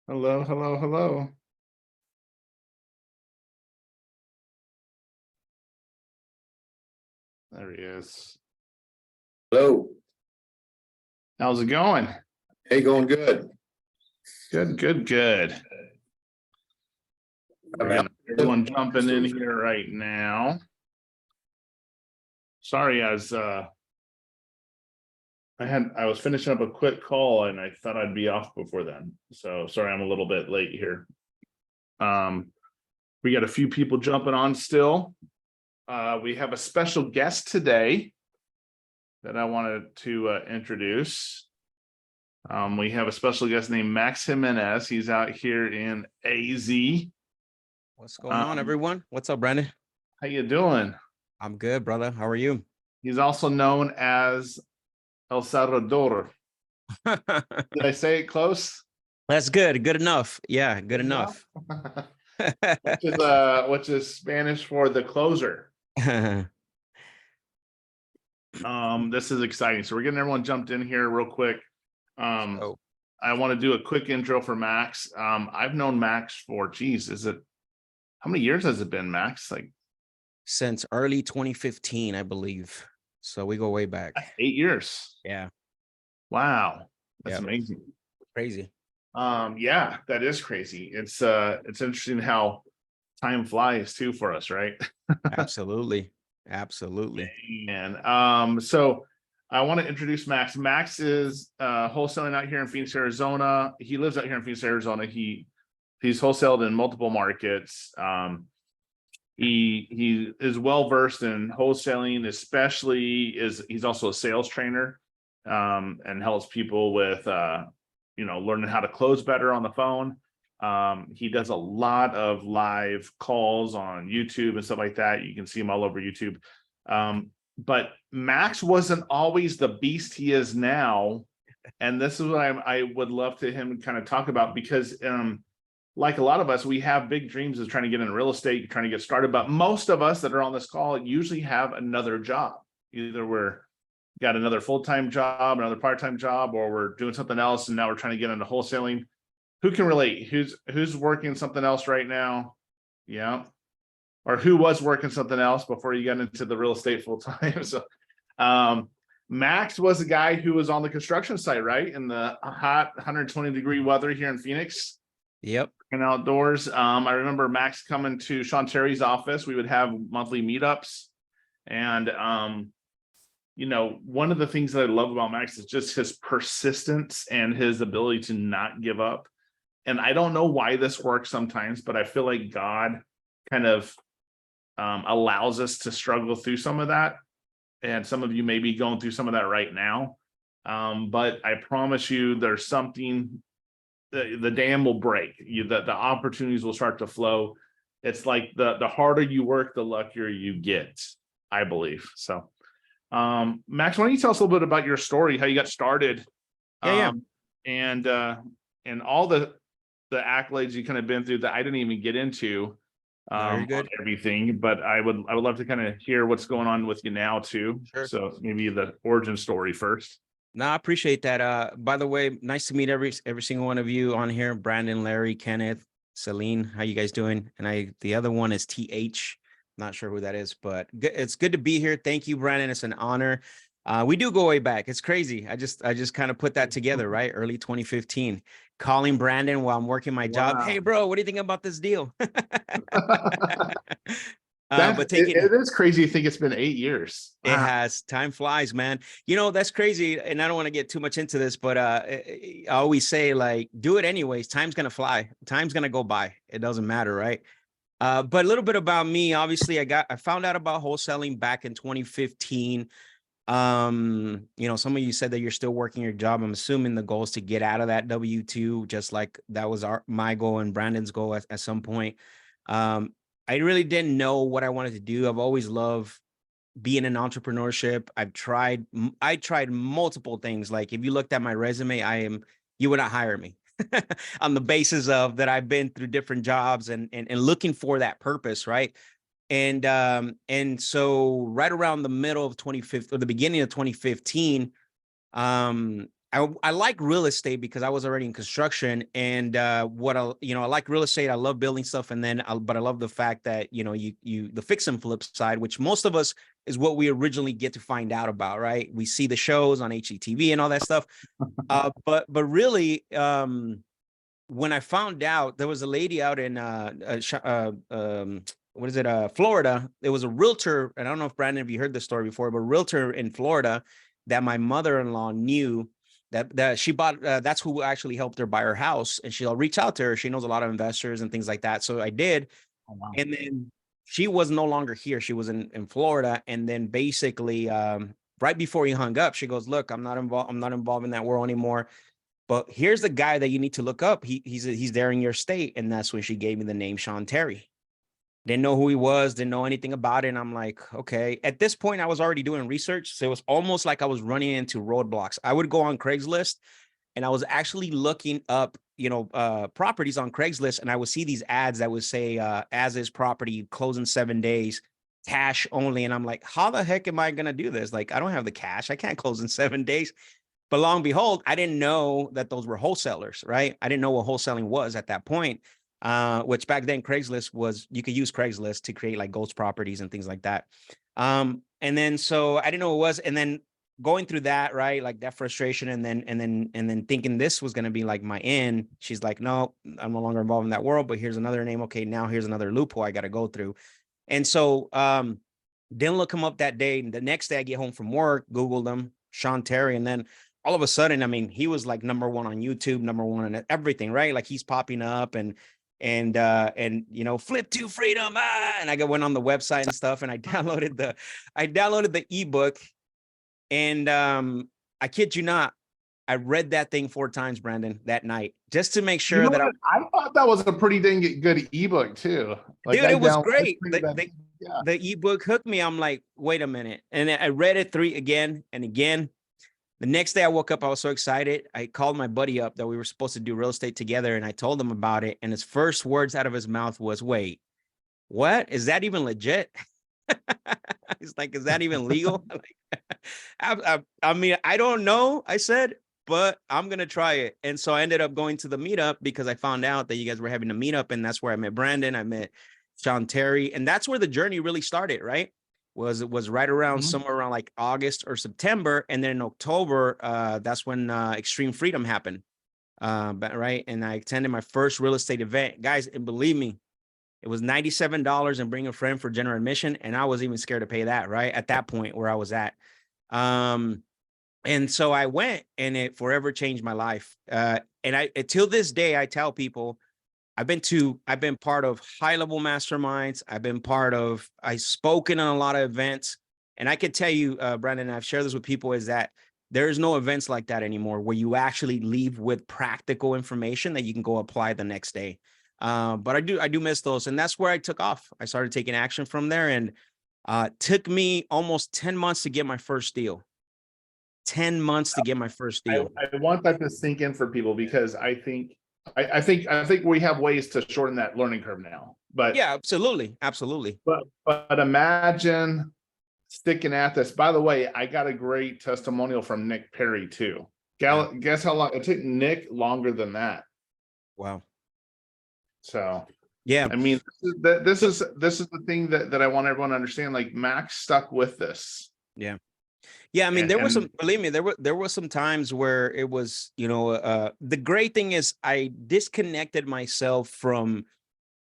Hello, hello, hello. There he is. Hello. How's it going? Hey, going good. Good. We're getting everyone jumping in here right now. Sorry, I was finishing up a quick call and I thought I'd be off before then. So sorry, I'm a little bit late here. We got a few people jumping on still. We have a special guest today that I wanted to introduce. We have a special guest named Max Jimenez. He's out here in AZ. What's going on, everyone? What's up, Brandon? How you doing? I'm good, brother. How are you? He's also known as El Salvador. Did I say it close? That's good. Good enough. Yeah, good enough. which is Spanish for the closer. This is exciting. So we're getting everyone jumped in here real quick. I want to do a quick intro for Max. I've known Max for, how many years has it been, Max? Like since early 2015, I believe. So we go way back. 8 years. Yeah. Wow. That's amazing. Crazy. Yeah, that is crazy. It's interesting how time flies too for us, right? Absolutely. And so I want to introduce Max. Max is wholesaling out here in Phoenix, Arizona. He lives out here in Phoenix, Arizona. He's wholesaled in multiple markets. He is well versed in wholesaling, especially he's also a sales trainer, and helps people with learning how to close better on the phone. He does a lot of live calls on YouTube and stuff like that. You can see him all over YouTube. But Max wasn't always the beast he is now. And this is what I would love to him kind of talk about, because like a lot of us, we have big dreams of trying to get into real estate, trying to get started. But most of us that are on this call usually have another job. Either we're got another full-time job, another part-time job, or we're doing something else and now we're trying to get into wholesaling. Who can relate? Who's working something else right now? Yeah. Or who was working something else before you got into the real estate full-time? So Max was a guy who was on the construction site, right? In the hot 120-degree weather here in Phoenix. Yep. And outdoors. I remember Max coming to Sean Terry's office. We would have monthly meetups. And one of the things that I love about Max is just his persistence and his ability to not give up. And I don't know why this works sometimes, but I feel like God kind of allows us to struggle through some of that. And some of you may be going through some of that right now. But I promise you there's something, the dam will break. The opportunities will start to flow. It's like the harder you work, the luckier you get, I believe. So Max, why don't you tell us a little bit about your story, how you got started, and all the accolades you kind of been through that I didn't even get into everything, but I would love to kind of hear what's going on with you now too. Sure. So maybe the origin story first. No, I appreciate that. By the way, nice to meet every single one of you on here. Brandon, Larry, Kenneth, Celine, how you guys doing? And the other one is TH. Not sure who that is, but it's good to be here. Thank you, Brandon. It's an honor. We do go way back. It's crazy. I just kind of put that together, right? Early 2015, calling Brandon while I'm working my job. Hey, bro, what do you think about this deal? It is crazy to think it's been 8 years. It has. Time flies, man. That's crazy. And I don't want to get too much into this, but I always say, like, do it anyways. Time's going to fly. Time's going to go by. It doesn't matter, right? But a little bit about me. Obviously, I found out about wholesaling back in 2015. Some of you said that you're still working your job. I'm assuming the goal is to get out of that W-2, just like that was my goal and Brandon's goal at some point. I really didn't know what I wanted to do. I've always loved being in entrepreneurship. I tried multiple things. Like if you looked at my resume, you would not hire me. On the basis of that I've been through different jobs and looking for that purpose, right? And so right around the middle of 2015 or the beginning of 2015, I like real estate because I was already in construction, and I like real estate. I love building stuff, and then but I love the fact that you the fix and flip side, which most of us is what we originally get to find out about, right? We see the shows on HGTV and all that stuff, but really, when I found out, there was a lady out in what is it, Florida. There was a realtor, and I don't know if Brandon, have you heard this story before, but a realtor in Florida that my mother-in-law knew, that she bought, that's who actually helped her buy her house, and she'll reach out to her. She knows a lot of investors and things like that. So I did. Oh, wow. And then she was no longer here. She was in Florida. And then basically, right before he hung up, she goes, look, I'm not involved in that world anymore. But here's the guy that you need to look up. He's there in your state. And that's when she gave me the name Sean Terry. Didn't know who he was, didn't know anything about it. And I'm like, okay. At this point, I was already doing research. So it was almost like I was running into roadblocks. I would go on Craigslist, and I was actually looking up, properties on Craigslist. And I would see these ads that would say, as is property, close in 7 days, cash only. And I'm like, how the heck am I going to do this? Like, I don't have the cash. I can't close in 7 days. But lo and behold, I didn't know that those were wholesalers, right? I didn't know what wholesaling was at that point. Which back then Craigslist was, you could use Craigslist to create like ghost properties and things like that. And then, so I didn't know what it was. And then going through that, right, like that frustration, and then thinking this was going to be like my end. She's like, no, I'm no longer involved in that world, but here's another name. Okay. Now here's another loophole I got to go through. And so, didn't look him up that day. The next day I get home from work, Googled him, Sean Terry. And then all of a sudden, I mean, he was like #1 on YouTube, #1 on everything, right? Like he's popping up, and flip to freedom. And I went on the website and stuff, and I downloaded the ebook. And I kid you not, I read that thing 4 times, Brandon, that night, just to make sure that I thought that was a pretty dang good ebook too. Like, dude, it was great. Yeah. The ebook hooked me. I'm like, wait a minute. And I read it 3 again and again. The next day I woke up, I was so excited. I called my buddy up that we were supposed to do real estate together, and I told him about it. And his first words out of his mouth was, wait, what? Is that even legit? He's like, is that even legal? I mean, I don't know, I said, but I'm going to try it. And so I ended up going to the meetup because I found out that you guys were having a meetup, and that's where I met Brandon. I met Sean Terry, and that's where the journey really started, right? Was right around somewhere around like August or September. And then in October, that's when Extreme Freedom happened. Right. And I attended my first real estate event, guys. And believe me, it was $97 and bring a friend for general admission. And I was even scared to pay that, right, at that point where I was at. And so I went, and it forever changed my life. And till this day, I tell people, I've been part of high-level masterminds. I've spoken on a lot of events. And I could tell you, Brandon, I've shared this with people, is that there is no events like that anymore where you actually leave with practical information that you can go apply the next day. But I do miss those. And that's where I took off. I started taking action from there, and took me almost 10 months to get my first deal. 10 months to get my first deal. I want that to sink in for people, because I think we have ways to shorten that learning curve now. But yeah, absolutely. But imagine sticking at this. By the way, I got a great testimonial from Nick Perry too. Guess how long it took Nick? Longer than that. Wow. So yeah, I mean, this is the thing that I want everyone to understand. Like, Max stuck with this. Yeah. Yeah, I mean, there was some, believe me, there were some times where it was, the great thing is I disconnected myself from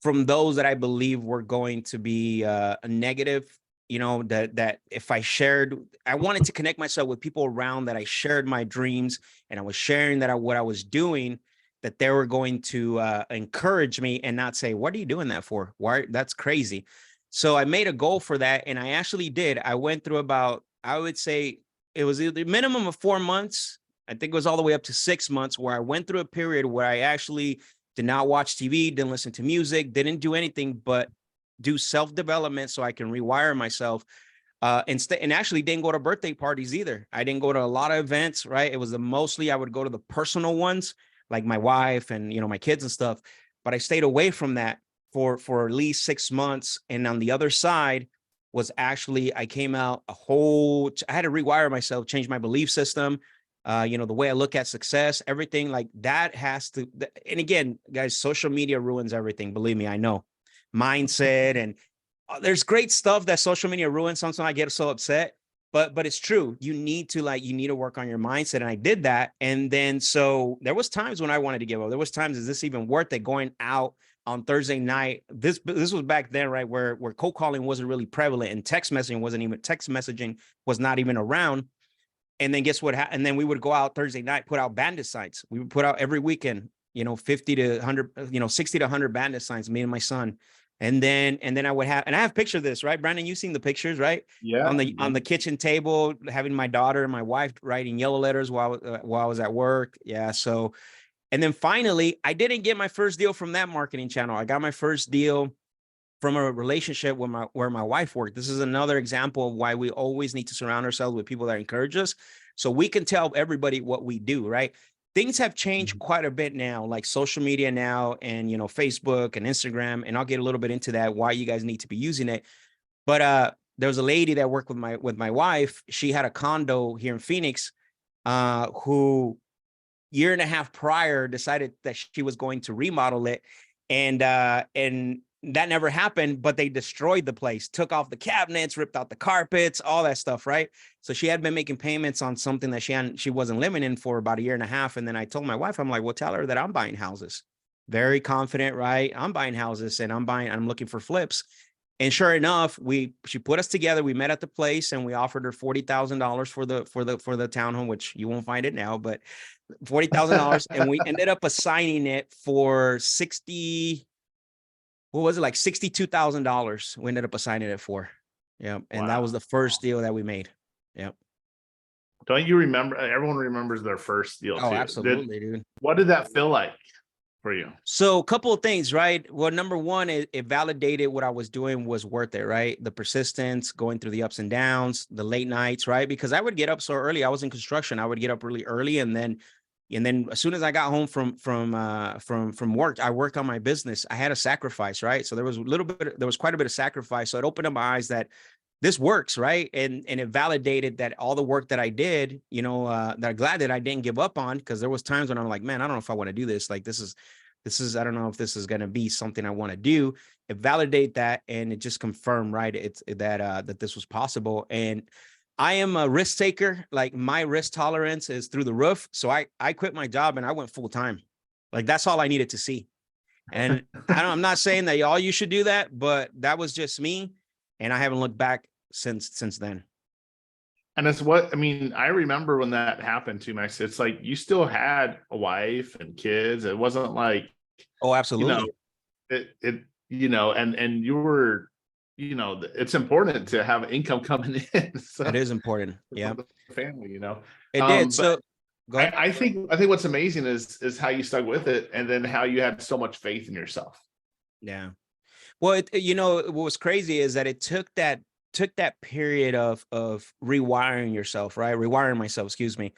those that I believe were going to be a negative, that if I shared, I wanted to connect myself with people around that I shared my dreams, and I was sharing what I was doing, that they were going to encourage me and not say, what are you doing that for? Why? That's crazy. So I made a goal for that. And I actually did. I went through about, I would say it was the minimum of 4 months. I think it was all the way up to 6 months, where I went through a period where I actually did not watch TV, didn't listen to music, didn't do anything but do self-development so I can rewire myself. And actually didn't go to birthday parties either. I didn't go to a lot of events, right? It was mostly I would go to the personal ones, like my wife and, my kids and stuff. But I stayed away from that for at least 6 months. And on the other side was actually, I came out I had to rewire myself, change my belief system. The way I look at success, everything like that has to, and again, guys, social media ruins everything. Believe me, I know. Mindset and there's great stuff that social media ruins. Sometimes I get so upset, but it's true. You need to work on your mindset. And I did that. And then, so there was times when I wanted to give up. There was times, is this even worth it going out on Thursday night? This was back then, right? Where cold calling wasn't really prevalent and text messaging was not even around. And then guess what? And then we would go out Thursday night, put out bandit signs. We would put out every weekend, 50 to 100, 60 to 100 bandit signs, me and my son. And then I would have, and I have pictures of this, right? Brandon, you've seen the pictures, right? Yeah. On the kitchen table, having my daughter and my wife writing yellow letters while I was at work. Yeah. So, and then finally, I didn't get my first deal from that marketing channel. I got my first deal from a relationship where my wife worked. This is another example of why we always need to surround ourselves with people that encourage us, so we can tell everybody what we do, right? Things have changed quite a bit now, like social media now, and Facebook and Instagram, and I'll get a little bit into that, why you guys need to be using it. But there was a lady that worked with my wife. She had a condo here in Phoenix, who year and a half prior decided that she was going to remodel it, and that never happened, but they destroyed the place, took off the cabinets, ripped out the carpets, all that stuff, right? So she had been making payments on something that she wasn't living in for about a year and a half. And then I told my wife, I'm like, well, tell her that I'm buying houses. Very confident, right? I'm buying houses and I'm looking for flips. And sure enough, she put us together. We met at the place and we offered her $40,000 for the townhome, which you won't find it now, but $40,000. And we ended up assigning it for like $62,000 we ended up assigning it for. Yeah. And that was the first deal that we made. Yeah. Don't you remember? Everyone remembers their first deal too. Oh, absolutely, dude. What did that feel like for you? So a couple of things, right? Well, number one, it validated what I was doing was worth it, right? The persistence, going through the ups and downs, the late nights, right? Because I would get up so early. I was in construction. I would get up really early, and then as soon as I got home from work, I worked on my business. I had a sacrifice, right? So there was quite a bit of sacrifice. So it opened up my eyes that this works, right? And it validated that all the work that I did, that I'm glad that I didn't give up on, because there was times when I'm like, man, I don't know if I want to do this. Like this is, I don't know if this is going to be something I want to do. It validated that, and it just confirmed, right? It's that this was possible. And I am a risk taker. Like my risk tolerance is through the roof. So I quit my job and I went full time. Like that's all I needed to see. And I'm not saying that you should do that, but that was just me. And I haven't looked back since then. And it's I remember when that happened to Max. It's like you still had a wife and kids. It wasn't like, oh, absolutely. And you were, it's important to have income coming in. So it is important. Yeah. Family, It did. So go ahead. I think what's amazing is how you stuck with it, and then how you had so much faith in yourself. Yeah. Well, what was crazy is that it took that period of rewiring yourself, right? Rewiring myself, excuse me,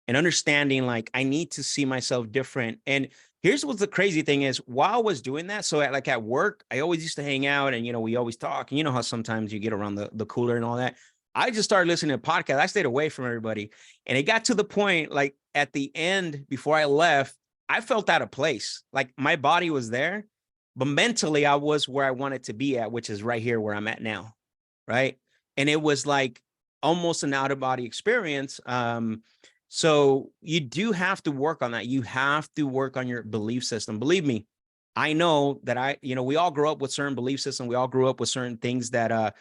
and understanding like I need to see myself different. And here's what the crazy thing is, while I was doing that, so at work, I always used to hang out and, we always talk, and how sometimes you get around the cooler and all that. I just started listening to podcasts. I stayed away from everybody. And it got to the point, like at the end, before I left, I felt out of place. Like my body was there, but mentally I was where I wanted to be at, which is right here where I'm at now. Right. And it was like almost an out of body experience. So you do have to work on that. You have to work on your belief system. Believe me, I know that we all grew up with certain belief systems. We all grew up with certain things that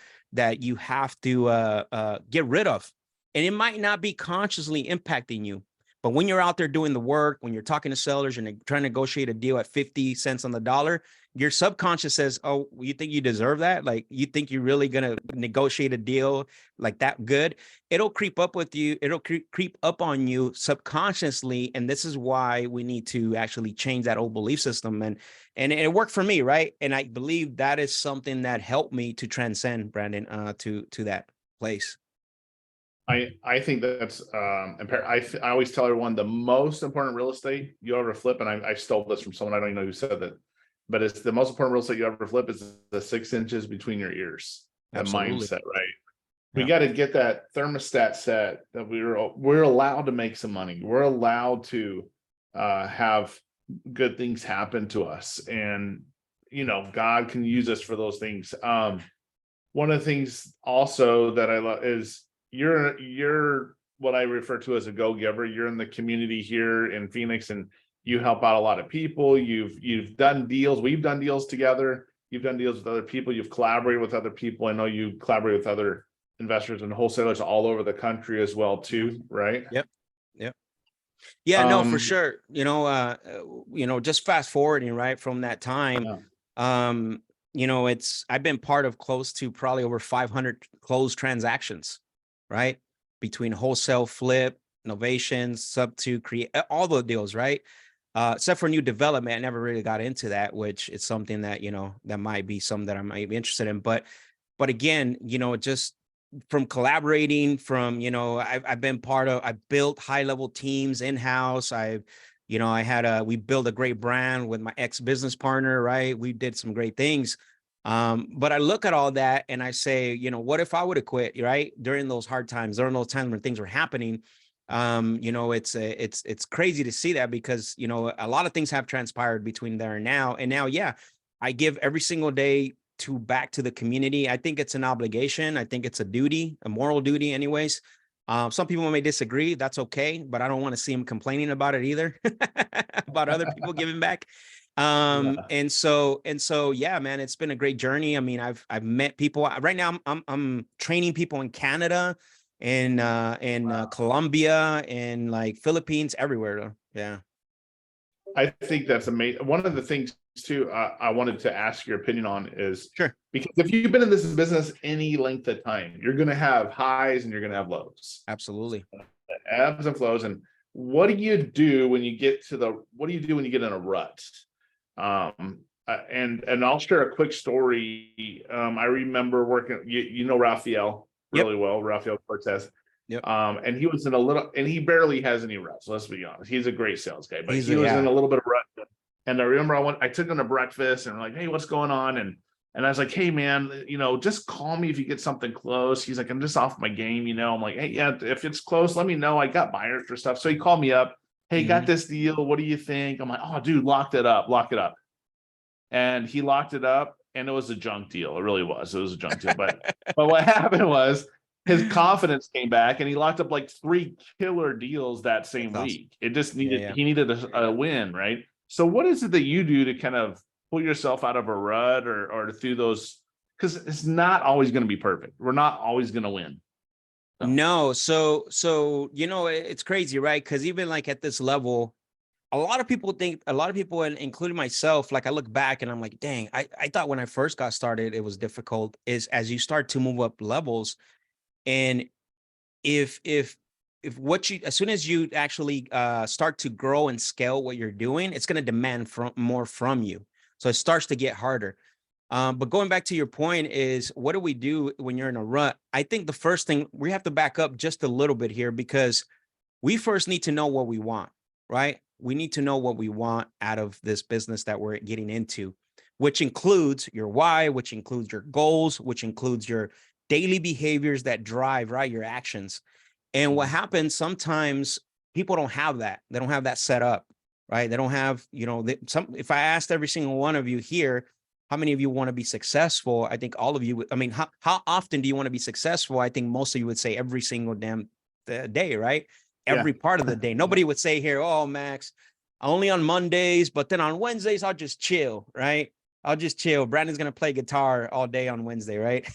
you have to get rid of. And it might not be consciously impacting you, but when you're out there doing the work, when you're talking to sellers and trying to negotiate a deal at 50 cents on the dollar, your subconscious says, oh, you think you deserve that? Like, you think you're really going to negotiate a deal like that good? It'll creep up with you. It'll creep up on you subconsciously. And this is why we need to actually change that old belief system. And it worked for me, right? And I believe that is something that helped me to transcend, Brandon, to that place. I think that's I always tell everyone the most important real estate you ever flip, and I stole this from someone, I don't even know who said that, but it's the most important real estate you ever flip is the 6 inches between your ears. The mindset, right? We Yeah. got to get that thermostat set that we're allowed to make some money. We're allowed to have good things happen to us, and God can use us for those things. One of the things also that I love is you're what I refer to as a go-giver. You're in the community here in Phoenix, and you help out a lot of people. You've done deals. We've done deals together. You've done deals with other people. You've collaborated with other people. I know you collaborate with other investors and wholesalers all over the country as well too, right? Yep. Yeah, no, for Um, sure. Just fast forwarding, right, from that time, I've been part of close to probably over 500 closed transactions, right? Between wholesale, flip, innovations, sub to create all the deals, right? Except for new development, I never really got into that, which is something that, that might be something that I might be interested in. But again, just from collaborating I've been I built high level teams in-house. We built a great brand with my ex-business partner, right? We did some great things. But I look at all that and I say, what if I would have quit, right? During those hard times, during those times when things were happening. It's crazy to see that because, a lot of things have transpired between there and now. And now, yeah, I give every single day back to the community. I think it's an obligation. I think it's a duty, a moral duty anyways. Some people may disagree. That's okay. But I don't want to see them complaining about it either, about other people giving back. And so, yeah, man, it's been a great journey. I mean, I've met people right now. I'm training people in Canada and Colombia and like Philippines, everywhere though. Yeah. I think that's amazing. One of the things too, I wanted to ask your opinion on is Sure. because if you've been in this business any length of time, you're going to have highs and you're going to have lows, Absolutely. ebbs and flows. And what do you do when you get in a rut? And I'll share a quick story. I remember working, Raphael really well, Raphael Cortez. Yep. And he was and he barely has any reps. Let's be honest. He's a great sales guy, but He's he was in a little bit of rut. And I remember I took him to breakfast and I'm like, hey, what's going on? And I was like, hey man, just call me if you get something close. He's like, I'm just off my game, I'm like, hey, yeah, if it's close, let me know. I got buyers for stuff. So he called me up. Hey, got this deal. What do you think? I'm like, oh, dude, lock it up. And he locked it up, and it was a junk deal. It really was. It was a junk deal. But what happened was his confidence came back, and he locked up like 3 killer deals that same week. It just needed he needed a win, right? So what is it that you do to kind of pull yourself out of a rut or through those? Because it's not always going to be perfect. We're not always going to win. No. So it's crazy, right? Because even like at this level, a lot of people, and including myself, like I look back and I'm like, dang, I thought when I first got started, it was difficult. Is as you start to move up levels, and if as soon as you actually start to grow and scale what you're doing, it's going to demand more from you. So it starts to get harder. But going back to your point is, what do we do when you're in a rut? I think the first thing, we have to back up just a little bit here, because we first need to know what we want, right? We need to know what we want out of this business that we're getting into, which includes your why, which includes your goals, which includes your daily behaviors that drive, right, your actions. And what happens sometimes, people don't have that. They don't have that set up, right? They don't have, if I asked every single one of you here, how many of you want to be successful? I think all of you, how often do you want to be successful? I think most of you would say every single damn day, right? Every part of the day. Nobody would say here, oh, Max, only on Mondays, but then on Wednesdays, I'll just chill, right? I'll just chill. Brandon's going to play guitar all day on Wednesday, right?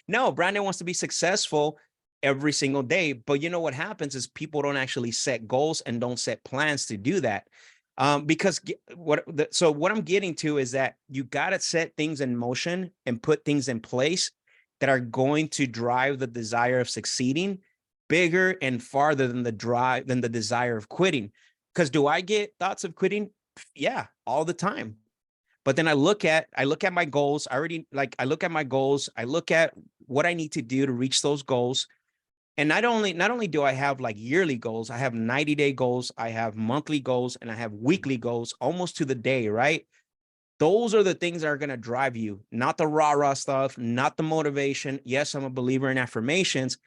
No, Brandon wants to be successful every single day. But you know what happens is people don't actually set goals and don't set plans to do that. Because what I'm getting to is that you got to set things in motion and put things in place that are going to drive the desire of succeeding bigger and farther than the desire of quitting. Because do I get thoughts of quitting? Yeah, all the time. But then I look at my goals. I look at my goals. I look at what I need to do to reach those goals. And not only do I have like yearly goals, I have 90-day goals, I have monthly goals, and I have weekly goals almost to the day, right? Those are the things that are going to drive you, not the rah-rah stuff, not the motivation. Yes, I'm a believer in affirmations,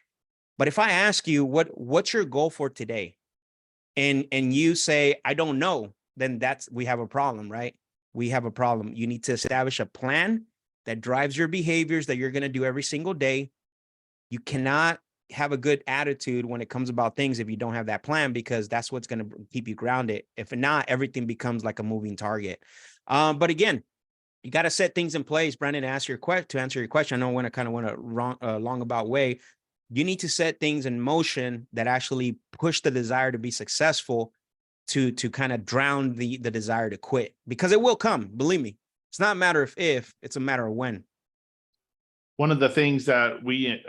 but if I ask you what's your goal for today, and you say I don't know, then we have a problem, right? We have a problem. You need to establish a plan that drives your behaviors that you're going to do every single day. You cannot have a good attitude when it comes about things if you don't have that plan, because that's what's going to keep you grounded. If not, everything becomes like a moving target. But again, you got to set things in place, Brandon. To answer your question, I know when I kind of went a long about way. You need to set things in motion that actually push the desire to be successful, to kind of drown the desire to quit, because it will come. Believe me, it's not a matter of if, it's a matter of when. One of the things that we,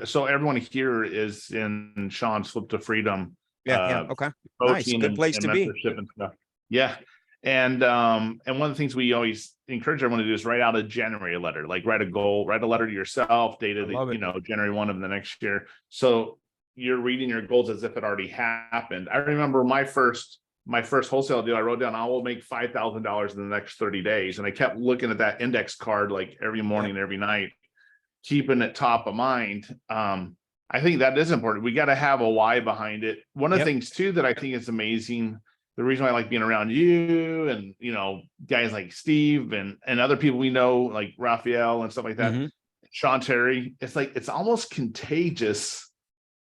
so everyone here is in Sean's Flip to Freedom. Yeah. Okay. Nice. Coaching Good place and to be. mentorship and stuff. Yeah. And one of the things we always encourage everyone to do is write out a January letter, like write a goal, write a letter to yourself, dated, January 1 of the next year. So you're reading your goals as if it already happened. I remember my first wholesale deal, I wrote down, I will make $5,000 in the next 30 days. And I kept looking at that index card, like every morning, every night, keeping it top of mind. I think that is important. We got to have a why behind it. One of the things too, that I think is amazing, the reason why I like being around you and, guys like Steve and other people we know, like Raphael and stuff like that, Sean Terry, it's like, it's almost contagious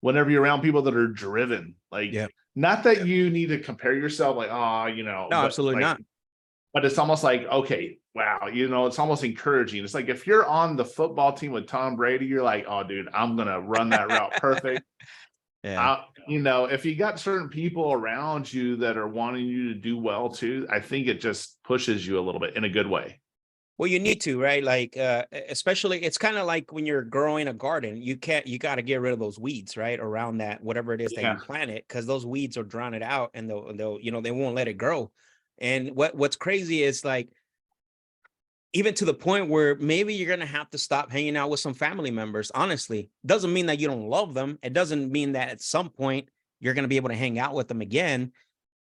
whenever you're around people that are driven, like, not that you need to compare yourself, like, no, absolutely not. But it's almost like, okay, wow, it's almost encouraging. It's like, if you're on the football team with Tom Brady, you're like, oh, dude, I'm going to run that route perfect. If you got certain people around you that are wanting you to do well too, I think it just pushes you a little bit in a good way. Well, you need to, right? Like, especially, it's kind of like when you're growing a garden, you got to get rid of those weeds, right? Around that, whatever it is that you planted, because those weeds will drown it out, and they'll, they won't let it grow. And what's crazy is, like, even to the point where maybe you're going to have to stop hanging out with some family members. Honestly, doesn't mean that you don't love them. It doesn't mean that at some point you're going to be able to hang out with them again.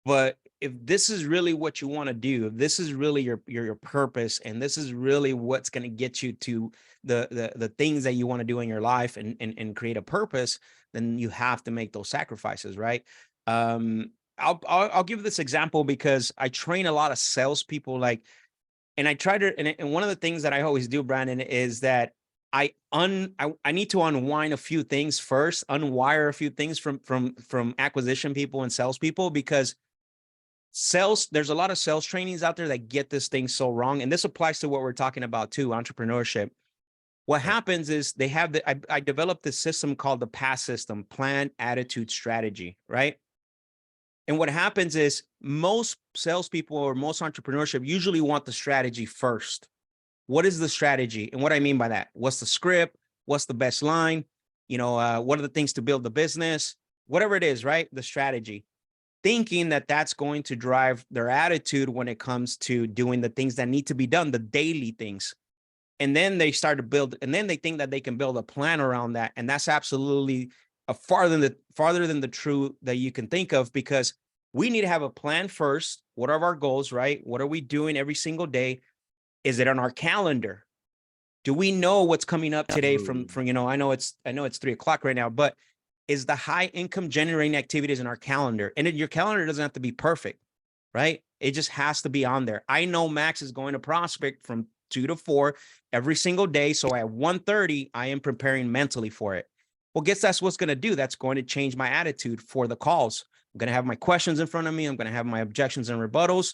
But if this is really what you want to do, if this is really your purpose, and this is really what's going to get you to the things that you want to do in your life and create a purpose, then you have to make those sacrifices, right? I'll give this example because I train a lot of salespeople, like, and I try to, and one of the things that I always do, Brandon, is that I need to unwind a few things first, unwire a few things from acquisition people and salespeople, because there's a lot of sales trainings out there that get this thing so wrong. And this applies to what we're talking about too, entrepreneurship. What happens is I developed this system called the PASS system, plan, attitude, strategy, right? And what happens is most salespeople or most entrepreneurship usually want the strategy first. What is the strategy? And what I mean by that, what's the script? What's the best line? What are the things to build the business? Whatever it is, right? The strategy. Thinking that that's going to drive their attitude when it comes to doing the things that need to be done, the daily things. And then they start to build, and then they think that they can build a plan around that. And that's absolutely farther than the truth that you can think of, because we need to have a plan first. What are our goals, right? What are we doing every single day? Is it on our calendar? Do we know what's coming up today from I know it's 3:00 right now, but is the high income generating activities in our calendar? And your calendar doesn't have to be perfect, right? It just has to be on there. I know Max is going to prospect from 2 to 4 every single day. So at 1:30, I am preparing mentally for it. Well, guess that's what's going to do. That's going to change my attitude for the calls. I'm going to have my questions in front of me. I'm going to have my objections and rebuttals.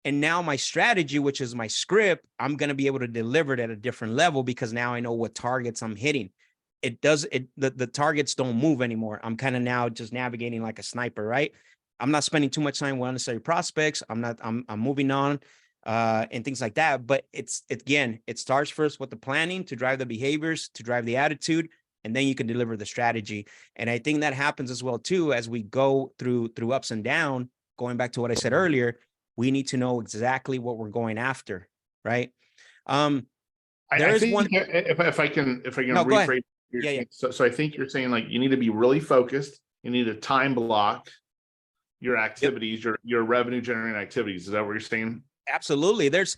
And now my strategy, which is my script, I'm going to be able to deliver it at a different level, because now I know what targets I'm hitting. The targets don't move anymore. I'm kind of now just navigating like a sniper, right? I'm not spending too much time with unnecessary prospects. I'm moving on and things like that. But it starts first with the planning to drive the behaviors, to drive the attitude, and then you can deliver the strategy. And I think that happens as well too, as we go through ups and downs. Going back to what I said earlier, we need to know exactly what we're going after, right? If I can rephrase. So I think you're saying, like, you need to be really focused. You need to time block your activities, your revenue generating activities. Is that what you're saying? Absolutely. There's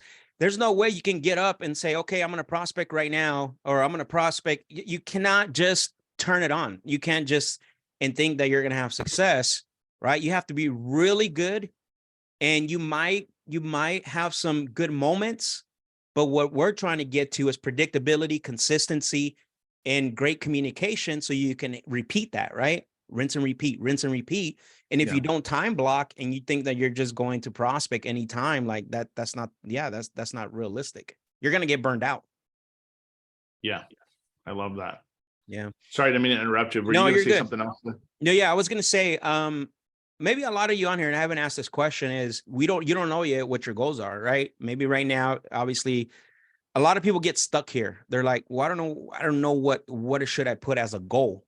no way you can get up and say, okay, I'm going to prospect right now, or I'm going to prospect. You cannot just turn it on. You can't just and think that you're going to have success, right? You have to be really good, and you might have some good moments, but what we're trying to get to is predictability, consistency, and great communication, so you can repeat that, right? Rinse and repeat, rinse and repeat. And if Yeah. you don't time block and you think that you're just going to prospect anytime like that, that's not, that's not realistic. You're going to get burned out. Yeah. I love that. Yeah. Sorry, I didn't mean to interrupt you. Were No, you going you're to say good. something else? No, yeah, I was going to say, maybe a lot of you on here, and I haven't asked this question, is you don't know yet what your goals are, right? Maybe right now, obviously, a lot of people get stuck here. They're like, well, I don't know what should I put as a goal.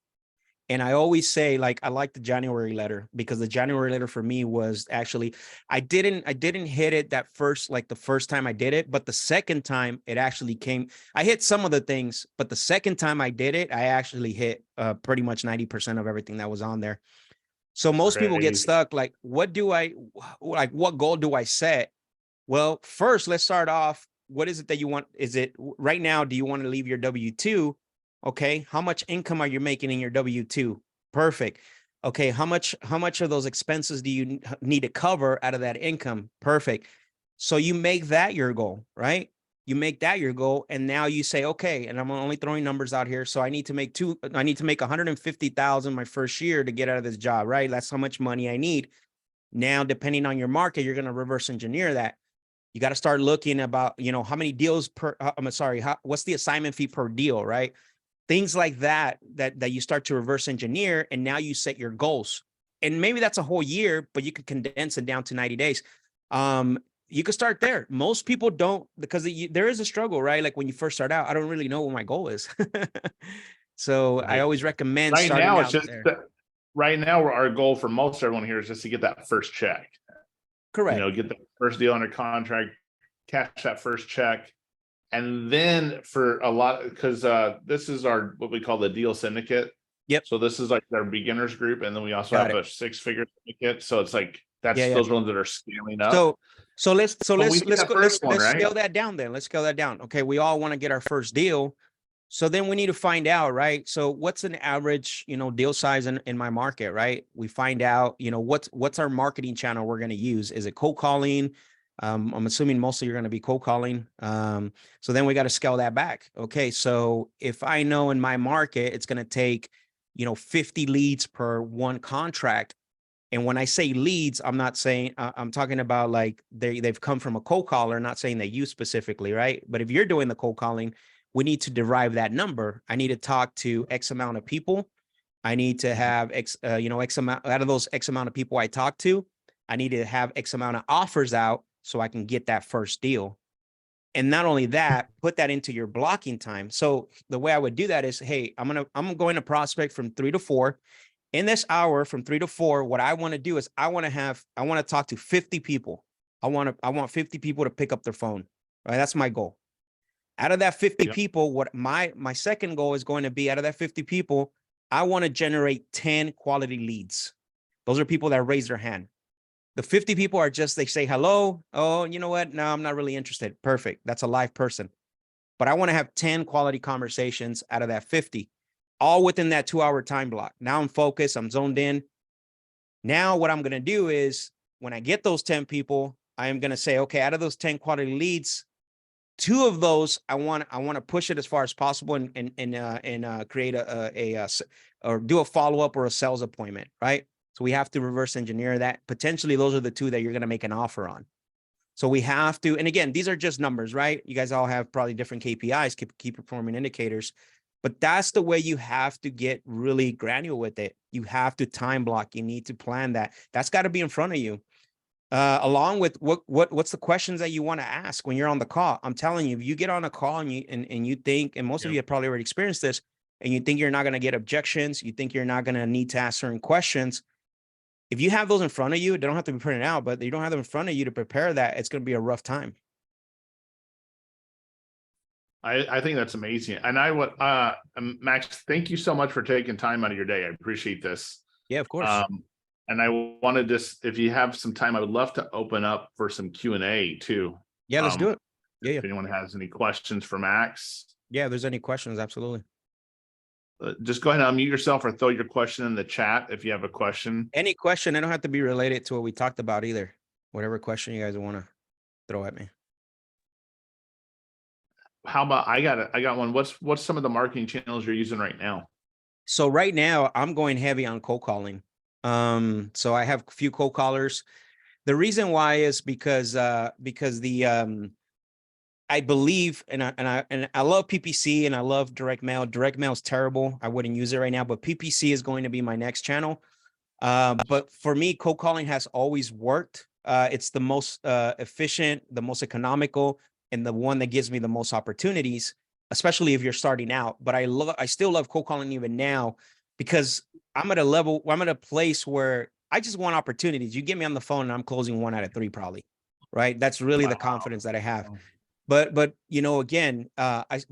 And I always say, like, I like the January letter, because the January letter for me was actually, I didn't hit it that first, like the first time I did it, but the second time it actually came, I hit some of the things, but the second time I did it, I actually hit pretty much 90% of everything that was on there. So most people get Crazy. stuck, like, what goal do I set? Well, first, let's start off. What is it that you want? Is it right now? Do you want to leave your W-2? Okay. How much income are you making in your W-2? Perfect. Okay. How much of those expenses do you need to cover out of that income? Perfect. So you make that your goal, right? You make that your goal. And now you say, okay, and I'm only throwing numbers out here. So I need to make 150,000 my first year to get out of this job, right? That's how much money I need. Now, depending on your market, you're going to reverse engineer that. You got to start looking about, how many deals per, what's the assignment fee per deal, right? Things like that you start to reverse engineer, and now you set your goals. And maybe that's a whole year, but you could condense it down to 90 days. You could start there. Most people don't, because there is a struggle, right? Like when you first start out, I don't really know what my goal is. So I Right. always recommend Right starting now, it's out just there. right now, our goal for most everyone here is just to get that first check. Correct. Get the first deal under contract, cash that first check. And then for a lot, because this is what we call the deal syndicate. Yep. So this is like their beginners group. And then we also Got have it. a 6-figure syndicate. So it's like, that's Yeah. those ones that are scaling up. So let's But we need that first one, right? scale that down then. Let's scale that down. Okay, we all want to get our first deal. So then we need to find out, right? So what's an average, deal size in my market, right? We find out, what's our marketing channel we're going to use. Is it cold calling? I'm assuming mostly you're going to be cold calling. So then we got to scale that back. Okay, so if I know in my market it's going to take, 50 leads per one contract. And when I say leads, I'm not saying, I'm talking about like they've come from a cold caller, not saying that you specifically, right? But if you're doing the cold calling, we need to derive that number. I need to talk to X amount of people. I need to have X amount out of those X amount of people I talk to. I need to have X amount of offers out so I can get that first deal. And not only that, put that into your blocking time. So the way I would do that is, hey, I'm going to prospect from 3 to 4. In this hour from 3 to 4, what I want to do is I want to talk to 50 people. I want 50 people to pick up their phone. Right? That's my goal. Out of that 50 Yep. people, what my second goal is going to be, out of that 50 people, I want to generate 10 quality leads. Those are people that raise their hand. The 50 people are just, they say hello. Oh, you know what? No, I'm not really interested. Perfect. That's a live person. But I want to have 10 quality conversations out of that 50, all within that 2-hour time block. Now I'm focused. I'm zoned in. Now what I'm going to do is when I get those 10 people, I am going to say, okay, out of those 10 quality leads, 2 of those, I want to push it as far as possible and create or do a follow-up or a sales appointment, right? So we have to reverse engineer that. Potentially, those are the 2 that you're going to make an offer on. So we have to, and again, these are just numbers, right? You guys all have probably different KPIs, key performing indicators, but that's the way you have to get really granular with it. You have to time block. You need to plan that. That's got to be in front of you. Along with what's the questions that you want to ask when you're on the call. I'm telling you, if you get on a call and you think, and most of you have probably already experienced this, and you think you're not going to get objections, you think you're not going to need to ask certain questions. If you have those in front of you, they don't have to be printed out, but you don't have them in front of you to prepare that, it's going to be a rough time. I think that's amazing. And Max, thank you so much for taking time out of your day. I appreciate this. Yeah, of course. And I wanted to, if you have some time, I would love to open up for some Q&A too. Yeah, let's do it. Yeah, yeah. If anyone has any questions for Max, Yeah, if there's any questions, absolutely. just go ahead and unmute yourself or throw your question in the chat if you have a question. Any question, they don't have to be related to what we talked about either. Whatever question you guys want to throw at me. How about, I got one. What's some of the marketing channels you're using right now? So right now I'm going heavy on cold calling. So I have a few cold callers. The reason why is because the I believe and I love PPC and I love direct mail. Direct mail is terrible. I wouldn't use it right now, but PPC is going to be my next channel. But for me, cold calling has always worked. It's the most efficient, the most economical, and the one that gives me the most opportunities, especially if you're starting out. But I still love cold calling even now because I'm at a place where I just want opportunities. You get me on the phone and I'm closing 1 out of 3 probably, right? That's really the confidence that I have. But you know, again,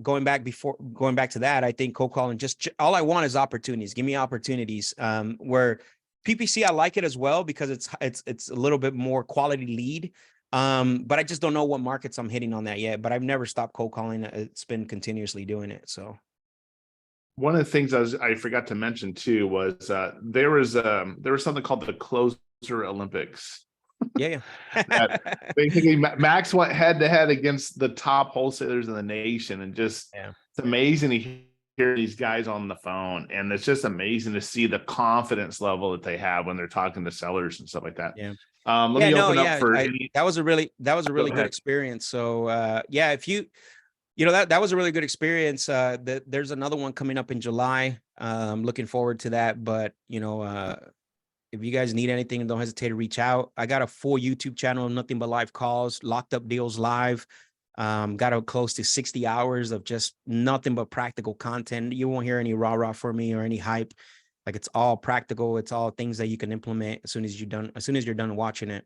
going back to that, I think cold calling, just all I want is opportunities. Give me opportunities. Where PPC, I like it as well because it's a little bit more quality lead. But I just don't know what markets I'm hitting on that yet. But I've never stopped cold calling. It's been continuously doing it. So One of the things I forgot to mention too was there was something called the Closer Olympics. yeah. Basically, Max went head to head against the top wholesalers in the nation, and just it's amazing to hear these guys on the phone, and it's just amazing to see the confidence level that they have when they're talking to sellers and stuff like that. Yeah. Let me open up for any. That was a really good experience. So yeah, if you know that was a really good experience. There's another one coming up in July. Looking forward to that. But you know, if you guys need anything, don't hesitate to reach out. I got a full YouTube channel, nothing but live calls, locked up deals live. Got a close to 60 hours of just nothing but practical content. You won't hear any rah-rah for me or any hype. Like it's all practical. It's all things that you can implement as soon as you're done watching it.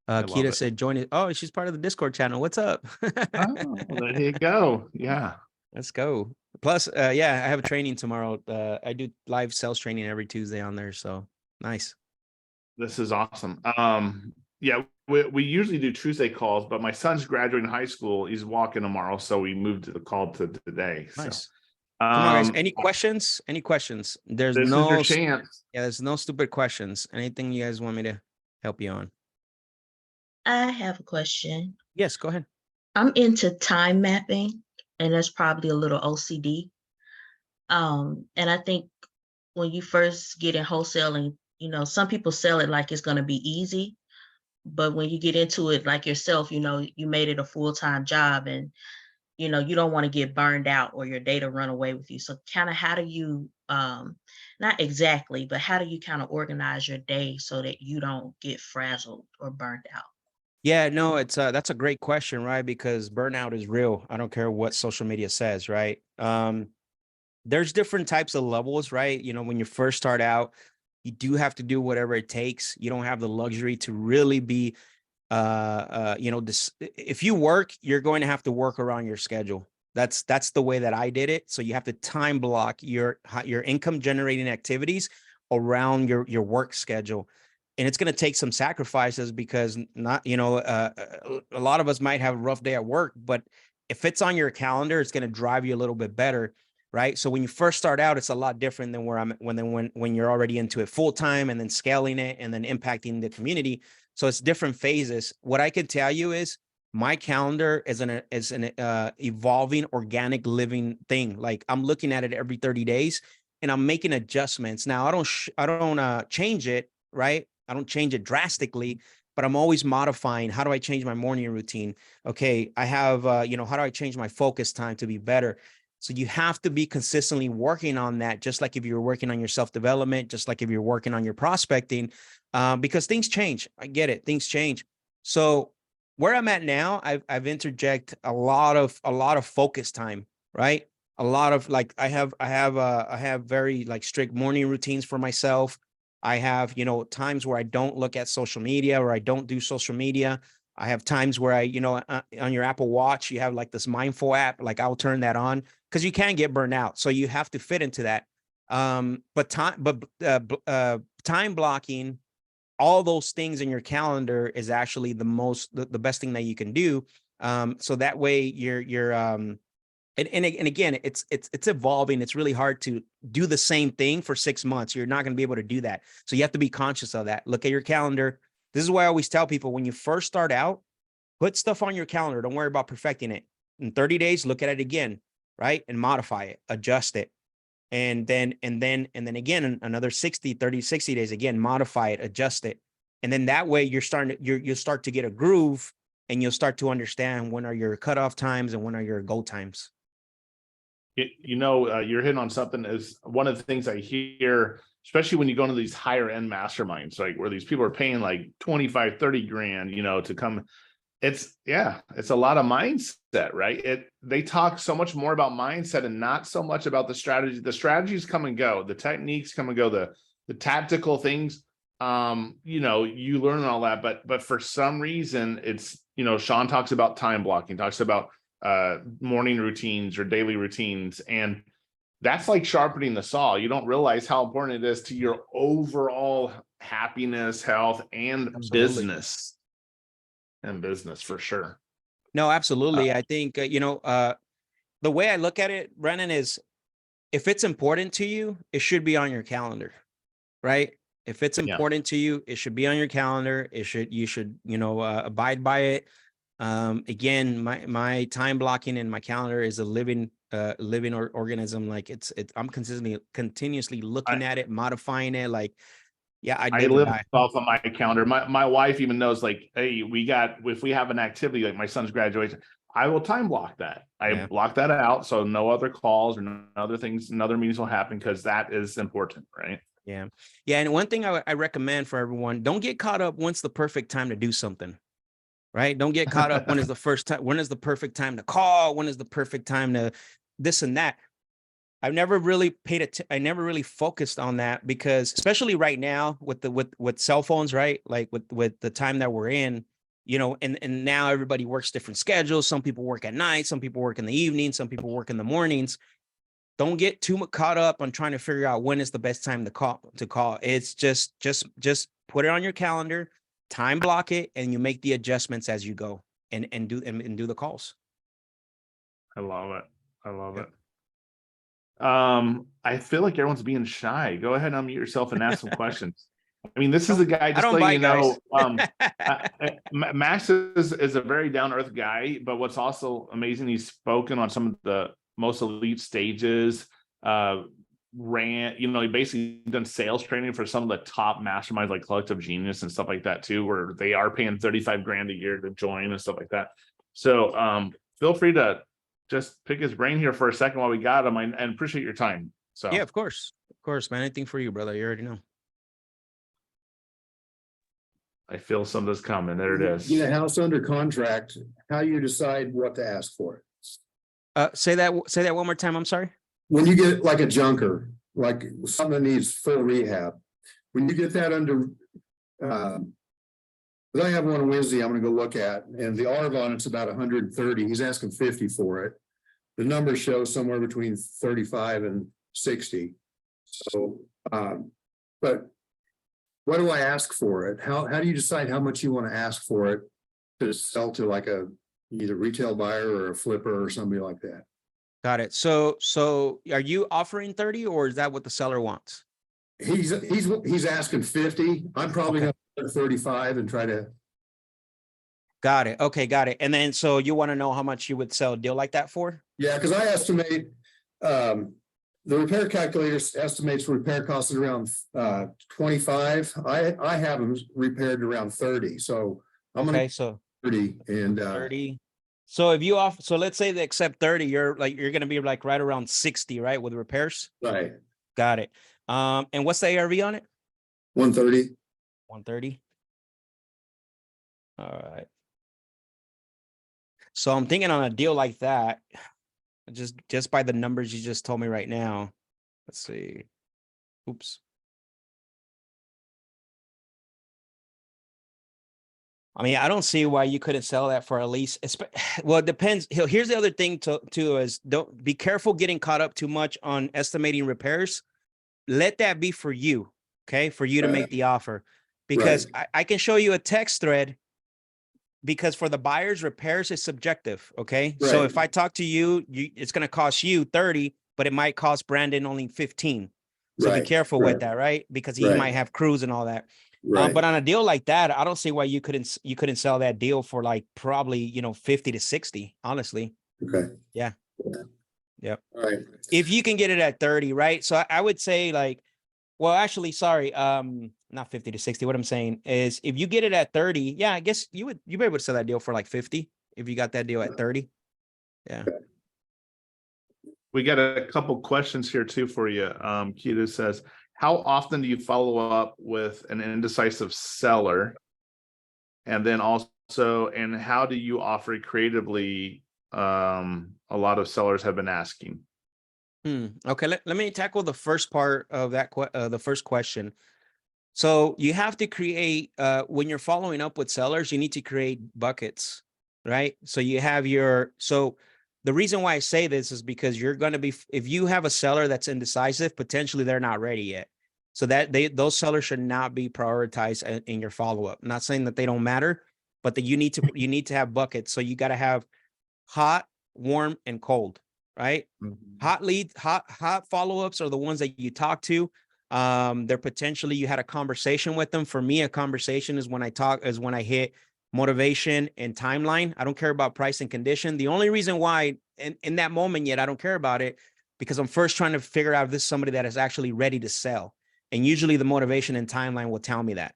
Kita said, join it. Oh, she's part of the Discord channel. What's up? Oh, there you go. Yeah. Let's go. Plus, yeah, I have a training tomorrow. I do live sales training every Tuesday on there. So nice. This is awesome. Yeah, we usually do Tuesday calls, but my son's graduating high school. He's walking tomorrow, so we moved the call to today. Nice. So, come on, guys. Any questions? Any questions? This is your chance. Yeah, there's no stupid questions. Anything you guys want me to help you on? I have a question. Yes, go ahead. I'm into time mapping, and that's probably a little OCD. And I think when you first get in wholesaling, you know, some people sell it like it's going to be easy, but when you get into it like yourself, you know, you made it a full-time job, and you know, you don't want to get burned out or your data run away with you. So kind of how do you, not exactly, but how do you kind of organize your day so that you don't get frazzled or burned out? Yeah, no, it's that's a great question, right? Because burnout is real. I don't care what social media says, right? There's different types of levels, right? You know, when you first start out, you do have to do whatever it takes. You don't have the luxury to really be you know, if you work, you're going to have to work around your schedule. That's the way that I did it. So you have to time block your income generating activities around your work schedule. And it's going to take some sacrifices because not, you know, a lot of us might have a rough day at work, but if it's on your calendar, it's going to drive you a little bit better. Right. So when you first start out, it's a lot different than when you're already into it full time and then scaling it and then impacting the community. So it's different phases. What I can tell you is my calendar is an evolving organic living thing. Like I'm looking at it every 30 days and I'm making adjustments. Now I don't change it. Right. I don't change it drastically, but I'm always modifying. How do I change my morning routine? Okay. I have, you know, how do I change my focus time to be better? So you have to be consistently working on that, just like if you're working on your self-development, just like if you're working on your prospecting, because things change. I get it. Things change. So where I'm at now, I've interject a lot of focus time, right? A lot of like, I have very like strict morning routines for myself. I have, you know, times where I don't look at social media or I don't do social media. I have times where I, you know, on your Apple Watch, you have like this mindful app, like I'll turn that on because you can get burned out. So you have to fit into that. But time blocking all those things in your calendar is actually the best thing that you can do. So that way you're and again, it's evolving. It's really hard to do the same thing for 6 months. You're not going to be able to do that. So you have to be conscious of that. Look at your calendar. This is why I always tell people, when you first start out, put stuff on your calendar. Don't worry about perfecting it. In 30 days, look at it again, right? And modify it, adjust it. And then again, another 60 days, again, modify it, adjust it. And then that way you'll start to get a groove, and you'll start to understand when are your cutoff times and when are your go times. You're hitting on something. Is one of the things I hear, especially when you go into these higher end masterminds, like where these people are paying like 25, 30 grand, to come. It's a lot of mindset, right? They talk so much more about mindset and not so much about the strategy. The strategies come and go, the techniques come and go, the tactical things, you learn all that, but for some reason it's, Sean talks about time blocking, talks about morning routines or daily routines, and that's like sharpening the saw. You don't realize how important it is to your overall happiness, health, and Absolutely. business for sure. No, absolutely. I think, the way I look at it, Brennan, is if it's important to you, it should be on your calendar, right? If it's important to you, it should be on your calendar. You should, abide by it. Again, my time blocking in my calendar is a living organism. Like I'm continuously looking at it, modifying it. Like, I live off of my calendar. My wife even knows, like, hey, if we have an activity like my son's graduation, I will time block that. I block that out so no other calls or no other things, no other meetings will happen, because that is important, right? Yeah. And one thing I recommend for everyone: don't get caught up when's the perfect time to do something, right? Don't get caught up when is the perfect time to call, when is the perfect time to this and that. I've never really I never really focused on that, because especially right now with cell phones, right? Like with the time that we're in, and now everybody works different schedules. Some people work at night, some people work in the evening, some people work in the mornings. Don't get too much caught up on trying to figure out when is the best time to call. It's just put it on your calendar, time block it, and you make the adjustments as you go and do the calls. I love it. I feel like everyone's being shy. Go ahead and unmute yourself and ask some questions. I mean, this is a guy, just letting you know, Max is a very down-to-earth guy, but what's also amazing, he's spoken on some of the most elite stages, he basically done sales training for some of the top masterminds like Collective Genius and stuff like that too, where they are paying 35 grand a year to join and stuff like that. So feel free to just pick his brain here for a second while we got him, and appreciate your time. So yeah, of course, man. Anything for you, brother. You already know. I feel something's coming. There it is. Get a house under contract. How do you decide what to ask for it? Say that one more time. I'm sorry. When you get like a junker, like something that needs full rehab, when you get that under, I have one Wednesday I'm going to go look at, and the ARV on it's about 130. He's asking 50 for it. The numbers show somewhere between 35 and 60. So, but what do I ask for it? How do you decide how much you want to ask for it to sell to like either retail buyer or a flipper or somebody like that? Got it. So are you offering 30, or is that what the seller wants? He's asking 50. I'm probably going to 35 and try to. Got it. Okay, got it. And then so you want to know how much you would sell a deal like that for? Yeah, because I estimate the repair calculator estimates repair costs around 25. I have them repaired around 30. So I'm going to 30 and 30. So if you offer, so let's say they accept 30, you're going to be like right around 60, right, with repairs? Right. Got it. And what's the ARV on it? 130. 130. All right. So I'm thinking on a deal like that, just by the numbers you just told me right now. Let's see. Oops. I mean, I don't see why you couldn't sell that for at least. Well, it depends. Here's the other thing too is don't be careful getting caught up too much on estimating repairs. Let that be for you, okay, for you to Right. make the offer. Because Right. I can show you a text thread, because for the buyers, repairs is subjective, okay? So Right. if I talk to you, it's going to cost you 30, but it might cost Brandon only 15. So be Right. careful Right. with that, right? Because he Right. might have crews and all that. Right. But on a deal like that, I don't see why you couldn't sell that deal for like probably 50 to 60, honestly. Okay. Yeah. Yep. All right. If you can get it at 30, right? So I would say like, well, actually, sorry, not 50 to 60. What I'm saying is if you get it at 30, yeah, I guess you'd be able to sell that deal for like 50 if you got that deal at 30. Yeah. We got a couple questions here too for you. Kita says, how often do you follow up with an indecisive seller? And then also, and how do you offer it creatively? A lot of sellers have been asking. Okay, let me tackle the first part of that, the first question. So you have to create, when you're following up with sellers, you need to create buckets, right? So you have so the reason why I say this is because you're going to be, if you have a seller that's indecisive, potentially they're not ready yet. So that those sellers should not be prioritized in your follow-up. I'm not saying that they don't matter, but that you need to have buckets. So you got to have hot, warm, and cold, right? Hot follow-ups are the ones that you talk to. They're potentially, you had a conversation with them. For me, a conversation is when I hit motivation and timeline. I don't care about price and condition. The only reason why in that moment yet I don't care about it, because I'm first trying to figure out if this is somebody that is actually ready to sell. And usually the motivation and timeline will tell me that.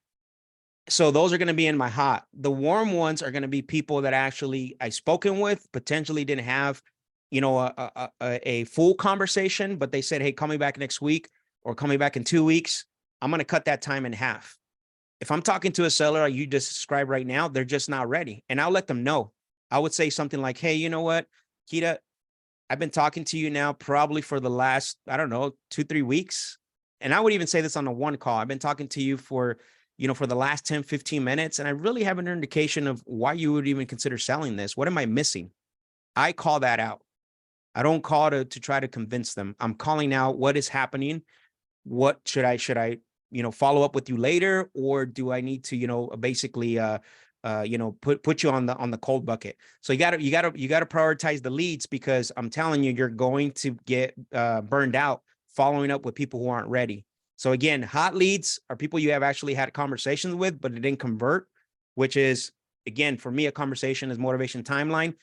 So those are going to be in my hot. The warm ones are going to be people that actually I've spoken with, potentially didn't have, a full conversation, but they said, hey, call me back next week or call me back in 2 weeks. I'm going to cut that time in half. If I'm talking to a seller like you just described right now, they're just not ready. And I'll let them know. I would say something like, hey, you know what, Kita, I've been talking to you now probably for the last, I don't know, 2-3 weeks. And I would even say this on a one call. I've been talking to you for the last 10, 15 minutes. And I really have an indication of why you would even consider selling this. What am I missing? I call that out. I don't call to try to convince them. I'm calling out what is happening. What should I follow up with you later, or do I need to basically put you on the cold bucket? So you got to prioritize the leads, because I'm telling you, you're going to get burned out following up with people who aren't ready. So again, hot leads are people you have actually had conversations with, but it didn't convert, which is, again, for me, a conversation is motivation timeline.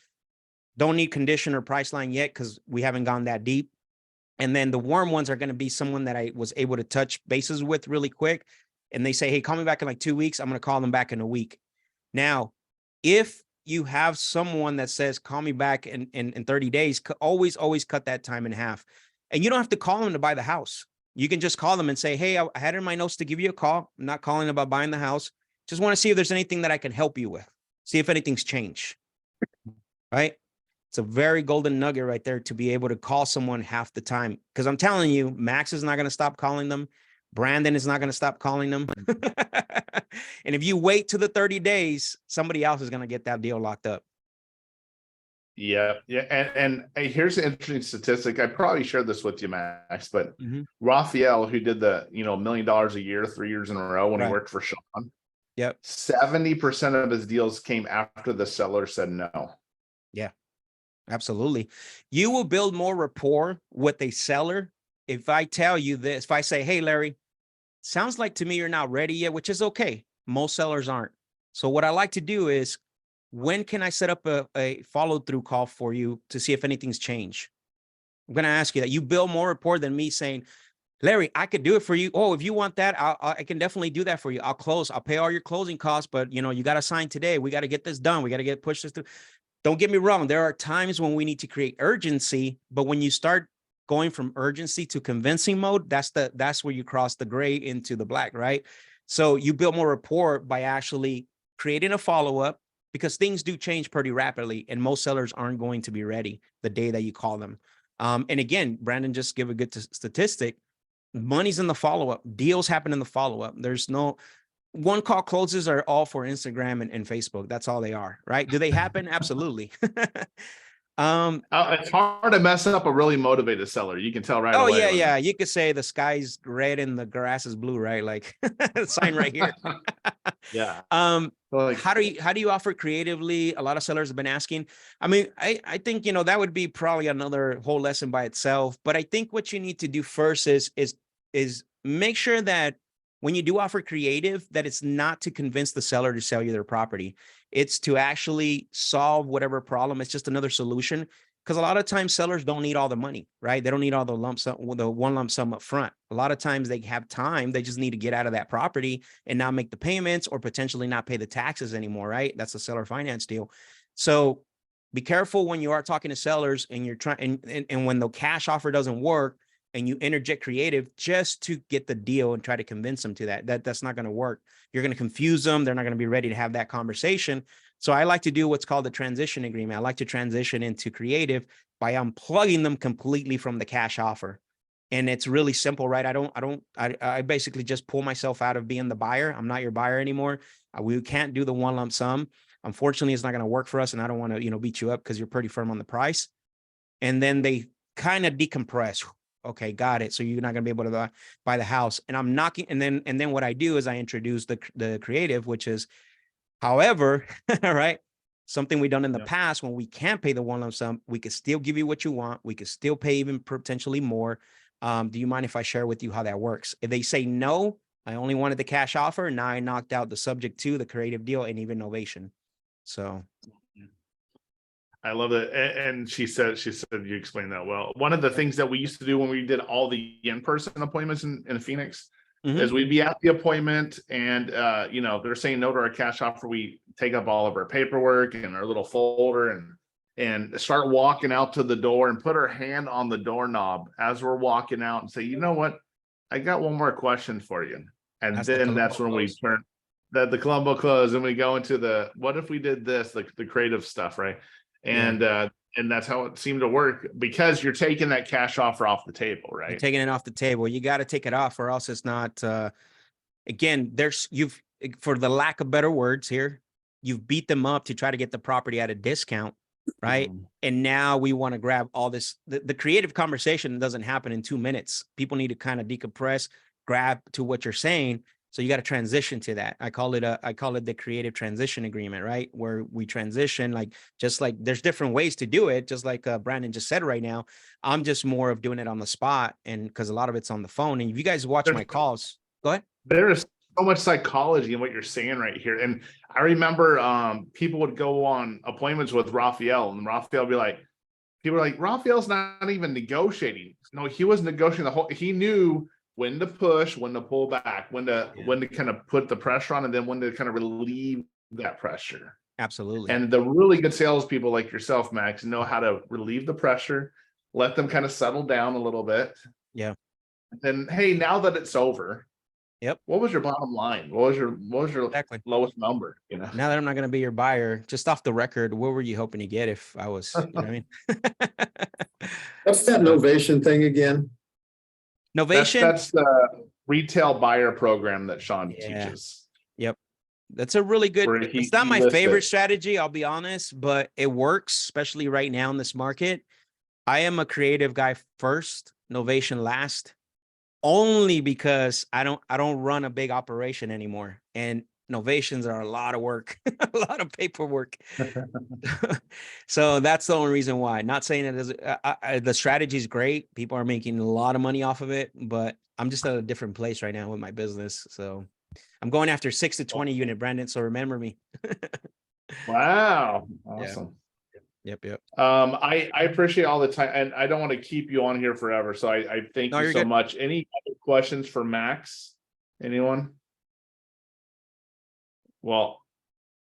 Don't need condition or price line yet, because we haven't gone that deep. And then the warm ones are going to be someone that I was able to touch bases with really quick. And they say, hey, call me back in like 2 weeks. I'm going to call them back in a week. Now, if you have someone that says, call me back in 30 days, always cut that time in half. And you don't have to call them to buy the house. You can just call them and say, hey, I had it in my notes to give you a call. I'm not calling about buying the house. Just want to see if there's anything that I can help you with. See if anything's changed. Right? It's a very golden nugget right there to be able to call someone half the time. Because I'm telling you, Max is not going to stop calling them. Brandon is not going to stop calling them. And if you wait to the 30 days, somebody else is going to get that deal locked up. Yeah. And here's an interesting statistic. I probably shared this with you, Max, but Raphael, who did the, $1 million a year, 3 years in a row when he worked for Sean. Yep. 70% of his deals came after the seller said no. Yeah. Absolutely. You will build more rapport with a seller if I tell you this. If I say, hey, Larry, sounds like to me you're not ready yet, which is okay. Most sellers aren't. So what I like to do is, when can I set up a follow-through call for you to see if anything's changed? I'm going to ask you that. You build more rapport than me saying, Larry, I could do it for you. Oh, if you want that, I can definitely do that for you. I'll close. I'll pay all your closing costs, but you got to sign today. We got to get this done. We got to push this through. Don't get me wrong. There are times when we need to create urgency, but when you start going from urgency to convincing mode, that's where you cross the gray into the black, right? So you build more rapport by actually creating a follow-up, because things do change pretty rapidly, and most sellers aren't going to be ready the day that you call them. And again, Brandon just give a good statistic. Money's in the follow-up. Deals happen in the follow-up. There's no one call closes are all for Instagram and Facebook. That's all they are, right? Do they happen? Absolutely. It's hard to mess up a really motivated seller. You can tell right Oh away. yeah, when- yeah. You could say the sky's red and the grass is blue, right? Like sign right here. Yeah. Um, Like, how do you offer creatively? A lot of sellers have been asking. I mean, I think, you know, that would be probably another whole lesson by itself. But I think what you need to do first is make sure that when you do offer creative, that it's not to convince the seller to sell you their property. It's to actually solve whatever problem. It's just another solution. Because a lot of times sellers don't need all the money, right? They don't need all the lump sum, the one lump sum up front. A lot of times they have time. They just need to get out of that property and not make the payments or potentially not pay the taxes anymore, right? That's a seller finance deal. So be careful when you are talking to sellers and you're trying, and when the cash offer doesn't work and you interject creative just to get the deal and try to convince them to that's not going to work. You're going to confuse them. They're not going to be ready to have that conversation. So I like to do what's called the transition agreement. I like to transition into creative by unplugging them completely from the cash offer. And it's really simple, right? I basically just pull myself out of being the buyer. I'm not your buyer anymore. We can't do the one lump sum. Unfortunately, it's not going to work for us. And I don't want to, beat you up because you're pretty firm on the price. And then they kind of decompress. Okay, got it. So you're not going to be able to buy the house. And I'm knocking. And then what I do is I introduce the creative, which is, however, all right, something we've done in the past when we can't pay the one lump sum, we could still give you what you want. We could still pay even potentially more. Do you mind if I share with you how that works? If they say no, I only wanted the cash offer. Now I knocked out the subject to the creative deal and even novation. So I love it. And she said you explained that well. One of the things that we used to do when we did all the in-person appointments in Phoenix is we'd be at the appointment and they're saying no to our cash offer. We take up all of our paperwork and our little folder and start walking out to the door and put our hand on the doorknob as we're walking out and say, you know what? I got one more question for you. And then that's when we turn the Columbo close and we go into what if we did this, like the creative stuff, right? And that's how it seemed to work because you're taking that cash offer off the table, right? You're taking it off the table. You got to take it off or else it's not, again, for the lack of better words here, you've beat them up to try to get the property at a discount, right? And now we want to grab all this. The creative conversation doesn't happen in 2 minutes. People need to kind of decompress, grab to what you're saying. So you got to transition to that. I call it the creative transition agreement, right? Where we transition, just like there's different ways to do it. Just like Brandon just said right now, I'm just more of doing it on the spot. And because a lot of it's on the phone and if you guys watch my calls, go ahead. There is so much psychology in what you're saying right here. And I remember people would go on appointments with Raphael and Raphael would be like, people are like, Raphael's not even negotiating. No, he was negotiating he knew when to push, when to pull back, when to kind of put the pressure on, and then when to kind of relieve that pressure. Absolutely. And the really good salespeople like yourself, Max, know how to relieve the pressure, let them kind of settle down a little bit. Yeah. And then, hey, now that it's over, yep. What was your bottom line? What was your exactly. lowest number? Now that I'm not going to be your buyer, just off the record, what were you hoping to get if I was, you know what I mean? What's that novation thing again? Novation. That's the retail buyer program that Sean teaches. Yep. That's a really good, it's not my favorite strategy, I'll be honest, but it works, especially right now in this market. I am a creative guy first, novation last, only because I don't run a big operation anymore. And novations are a lot of work, a lot of paperwork. So that's the only reason why. Not saying it the strategy is great. People are making a lot of money off of it, but I'm just at a different place right now with my business. So I'm going after 6 to 20 unit, Brandon. So remember me. Wow. Awesome. Yep. I appreciate all the time and I don't want to keep you on here forever. So I thank you so good. much. Any other questions for Max? Anyone? Well,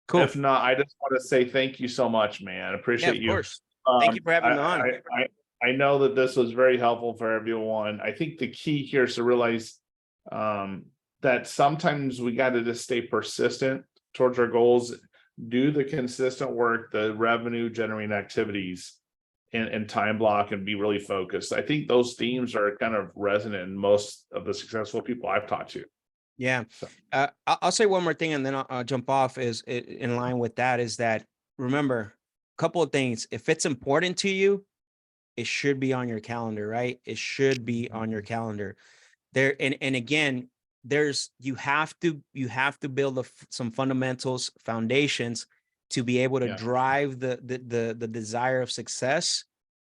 cool. If not, I just want to say thank you so much, man. I appreciate you. Of course. Thank you for having me on. I know that this was very helpful for everyone. I think the key here is to realize that sometimes we got to just stay persistent towards our goals, do the consistent work, the revenue generating activities and time block and be really focused. I think those themes are kind of resonant in most of the successful people I've talked to. Yeah. I'll say one more thing and then I'll jump off is in line with that is that remember couple of things. If it's important to you, it should be on your calendar, right? It should be on your calendar. There and again, you have to build some fundamentals, foundations to be able to Yeah. drive the desire of success,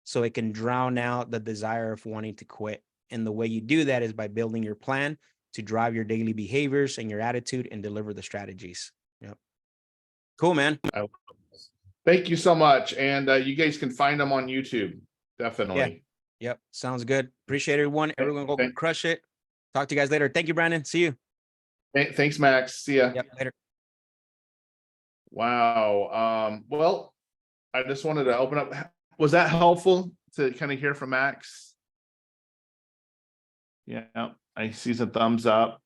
so it can drown out the desire of wanting to quit. And the way you do that is by building your plan to drive your daily behaviors and your attitude and deliver the strategies. Yep. Cool, man. Thank you so much. And you guys can find them on YouTube. Definitely. Yep. Sounds good. Appreciate everyone. Everyone go crush it. Talk to you guys later. Thank you, Brandon. See you. Thanks, Max. See ya. Yep. Later. Wow. Well, I just wanted to open up. Was that helpful to kind of hear from Max? Yeah, I see some thumbs up.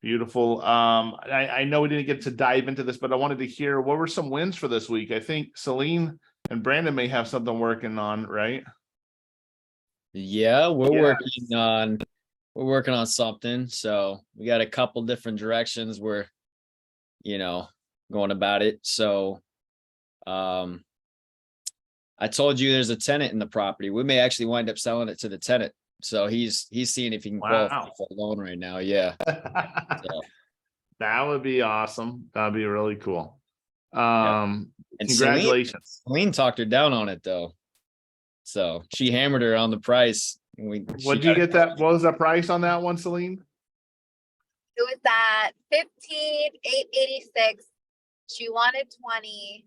Beautiful. I know we didn't get to dive into this, but I wanted to hear what were some wins for this week. I think Celine and Brandon may have something working on, right? Yeah, we're working on something. So we got a couple different directions we're, going about it. So I told you there's a tenant in the property. We may actually wind up selling it to the tenant. So he's seeing if he can qualify for a loan right now. Yeah. So, That would be awesome. That'd be really cool. and Congratulations. Celine talked her down on it though. So she hammered her on the price. What did you get that? What was the price on that one, Celine? It was at 15,886. She wanted 20.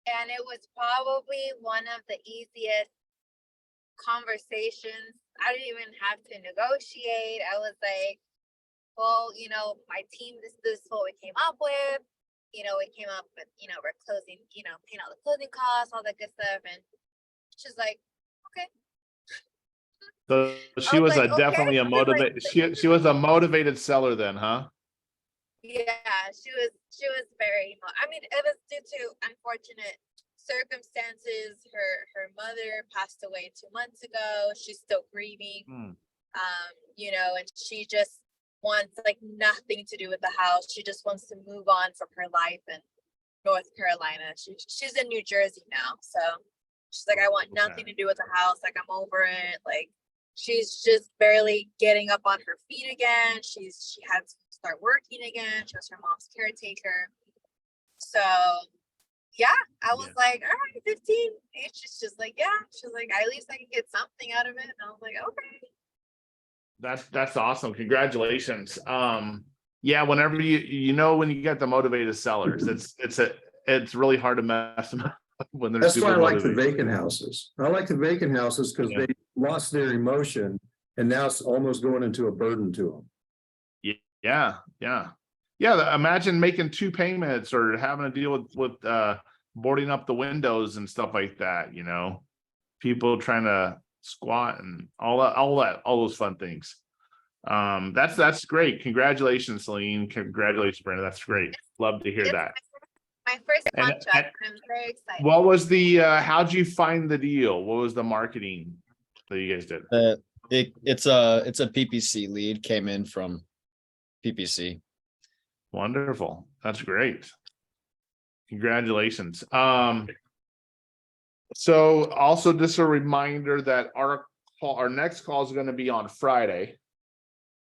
And it was probably one of the easiest conversations. I didn't even have to negotiate. I was like, well, my team, this is what we came up with. We came up with, we're closing, paying all the closing costs, all that good stuff. And she's like, okay. So she was definitely a motivated. She was a motivated seller then, huh? Yeah, she was very. I mean, it was due to unfortunate circumstances. Her mother passed away 2 months ago. She's still grieving. And she just wants like nothing to do with the house. She just wants to move on from her life in North Carolina. She's in New Jersey now, so she's like, I want nothing to do with the house. Like, I'm over it. Like, she's just barely getting up on her feet again. She had to start working again. She was her mom's caretaker. So yeah, I was like, all right, 15. And she's just like, yeah. She's like, at least I can get something out of it. And I was like, okay. That's awesome. Congratulations. Yeah, whenever when you get the motivated sellers, it's really hard to mess them up when they're That's why I super like the motivated. vacant houses. I like the vacant houses because they lost their emotion and now it's almost going into a burden to them. Yeah. Imagine making 2 payments or having to deal with boarding up the windows and stuff like that. People trying to squat and all those fun things. That's great. Congratulations, Celine. Congratulations, Brandon. That's great. Love to hear that. My first contract. I'm very excited. What was the how'd you find the deal? What was the marketing that you guys did? It's a PPC lead, came in from PPC. Wonderful. That's great. Congratulations. So also just a reminder that our next call is going to be on Friday.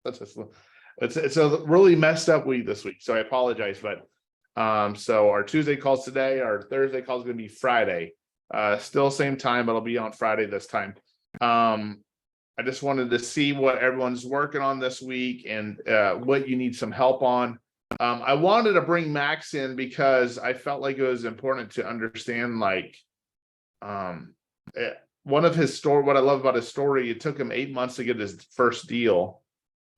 It's a really messed up week this week, so I apologize, but so our Tuesday calls today, our Thursday call is going to be Friday. Still same time, but it'll be on Friday this time. I just wanted to see what everyone's working on this week and what you need some help on. I wanted to bring Max in because I felt like it was important to understand, one of his story. What I love about his story, it took him 8 months to get his first deal.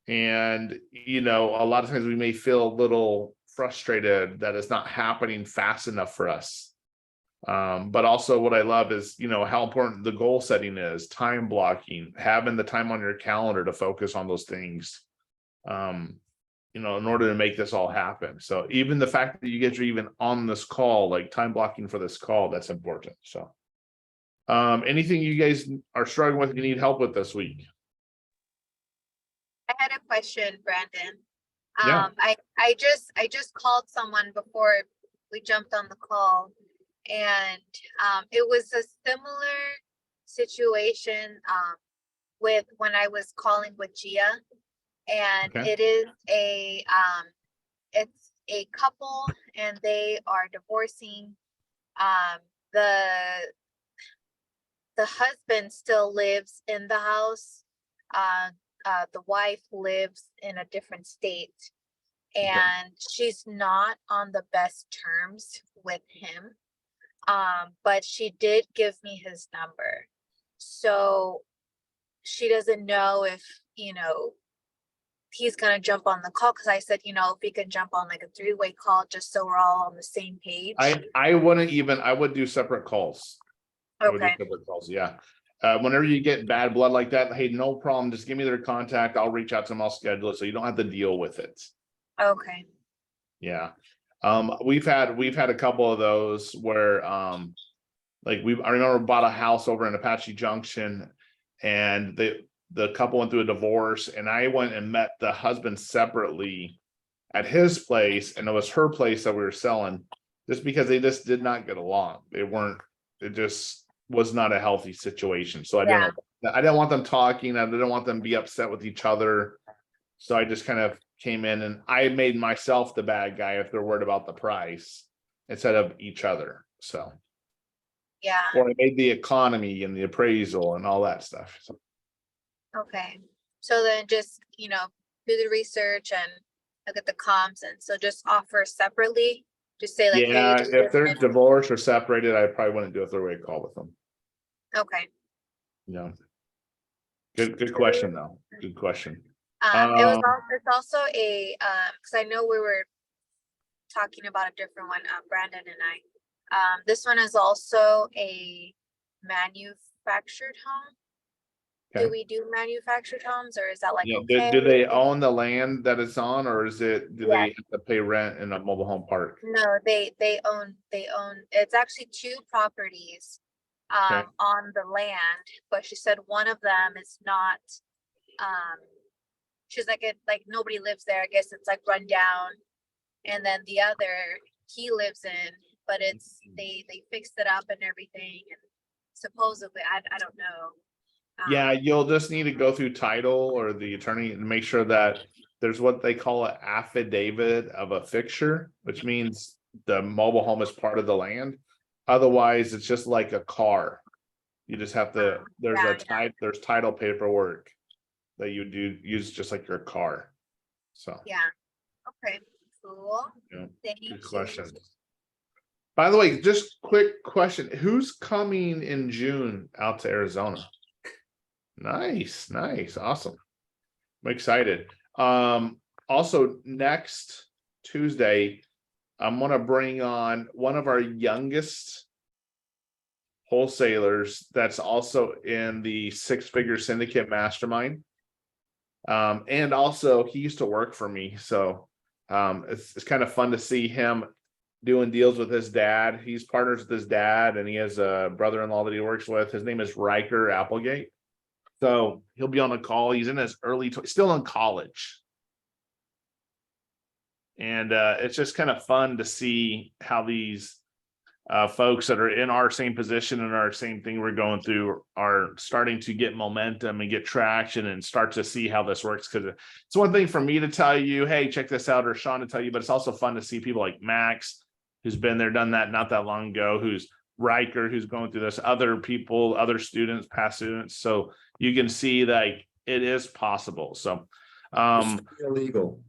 And, a lot of times we may feel a little frustrated that it's not happening fast enough for us. But also what I love is, how important the goal setting is, time blocking, having the time on your calendar to focus on those things, in order to make this all happen. So even the fact that you guys are even on this call, like time blocking for this call, that's important. So anything you guys are struggling with, you need help with this week? I had a question, Brandon. Yeah. I just called someone before we jumped on the call, and it was a similar situation with when I was calling with Gia, and Okay. it is it's a couple, and they are divorcing. The husband still lives in the house. The wife lives in a different state, and she's not on the best terms with him. But she did give me his number. So she doesn't know if, he's gonna jump on the call, because I said, if he could jump on like a three-way call, just so we're all on the same page. I would do separate calls. I would do Okay, separate calls, yeah. Whenever you get bad blood like that, hey, no problem, just give me their contact, I'll reach out to them, I'll schedule it, so you don't have to deal with it. okay, Yeah. We've had a couple of those where, like I remember bought a house over in Apache Junction, and the couple went through a divorce, and I went and met the husband separately at his place, and it was her place that we were selling, just because they just did not get along. It just was not a healthy situation. So I didn't want them talking. I didn't want them to be upset with each other. So I just kind of came in, and I made myself the bad guy if they're worried about the price instead of each other. So, yeah, or I made the economy and the appraisal and all that stuff. So, okay. So then just, do the research and look at the comps, and so just offer separately. Just say like, hey, yeah, just if they're divorced or separated, I probably wouldn't do a three-way call with them. okay. Good question though. Good question. It's also a because I know we were talking about a different one, Brandon and I. This one is also a manufactured home. Okay. Do we do manufactured homes, or is that like Yeah, okay? do they own the land that it's on, or do Yeah. they have to pay rent in a mobile home park? No, they own, it's actually two properties Okay. on the land, but she said one of them is not she's like nobody lives there. I guess it's like run down, and then the other he lives in, but it's they fixed it up and everything, and supposedly I don't know. Yeah, you'll just need to go through title or the attorney and make sure that there's what they call an affidavit of a fixture, which means the mobile home is part of the land. Otherwise, it's just like a car. You just have to, there's title paperwork that you do use just like your car. So. Yeah. Okay. Cool. Yeah, Thank good you. question. By the way, just quick question. Who's coming in June out to Arizona? Nice, awesome. I'm excited. Also next Tuesday, I'm gonna bring on one of our youngest wholesalers that's also in the six-figure syndicate mastermind. And also he used to work for me, so it's kind of fun to see him doing deals with his dad. He's partners with his dad, and he has a brother-in-law that he works with. His name is Riker Applegate. So he'll be on the call. He's in his still in college. And it's just kind of fun to see how these folks that are in our same position and our same thing we're going through are starting to get momentum and get traction and start to see how this works. Because it's one thing for me to tell you, hey, check this out, or Sean to tell you, but it's also fun to see people like Max, who's been there, done that not that long ago, who's Riker, who's going through this, other people, other students, past students. So you can see like it is possible. So Illegal.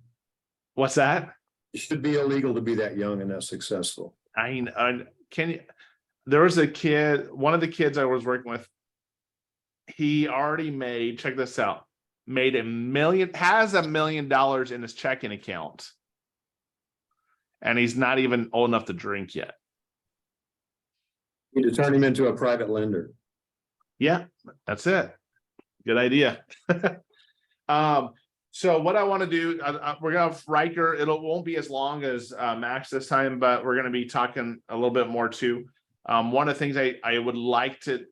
what's that? It should be illegal to be that young and that successful. There was a kid, one of the kids I was working with, he already made, check this out, made has $1 million in his checking account. And he's not even old enough to drink yet. You need to turn him into a private lender. Yeah, that's it. Good idea. So what I want to do, we're gonna have Riker. It won't be as long as Max this time, but we're gonna be talking a little bit more too. One of the things I would like to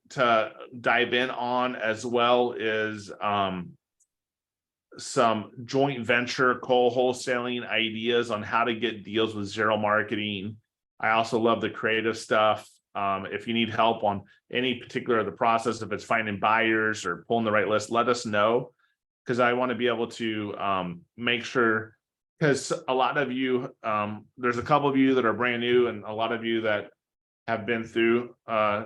dive in on as well is some joint venture wholesaling ideas on how to get deals with zero marketing I also love the creative stuff. If you need help on any particular of the process, if it's finding buyers or pulling the right list, let us know. Because I want to be able to make sure, because a lot of you, there's a couple of you that are brand new and a lot of you that have been through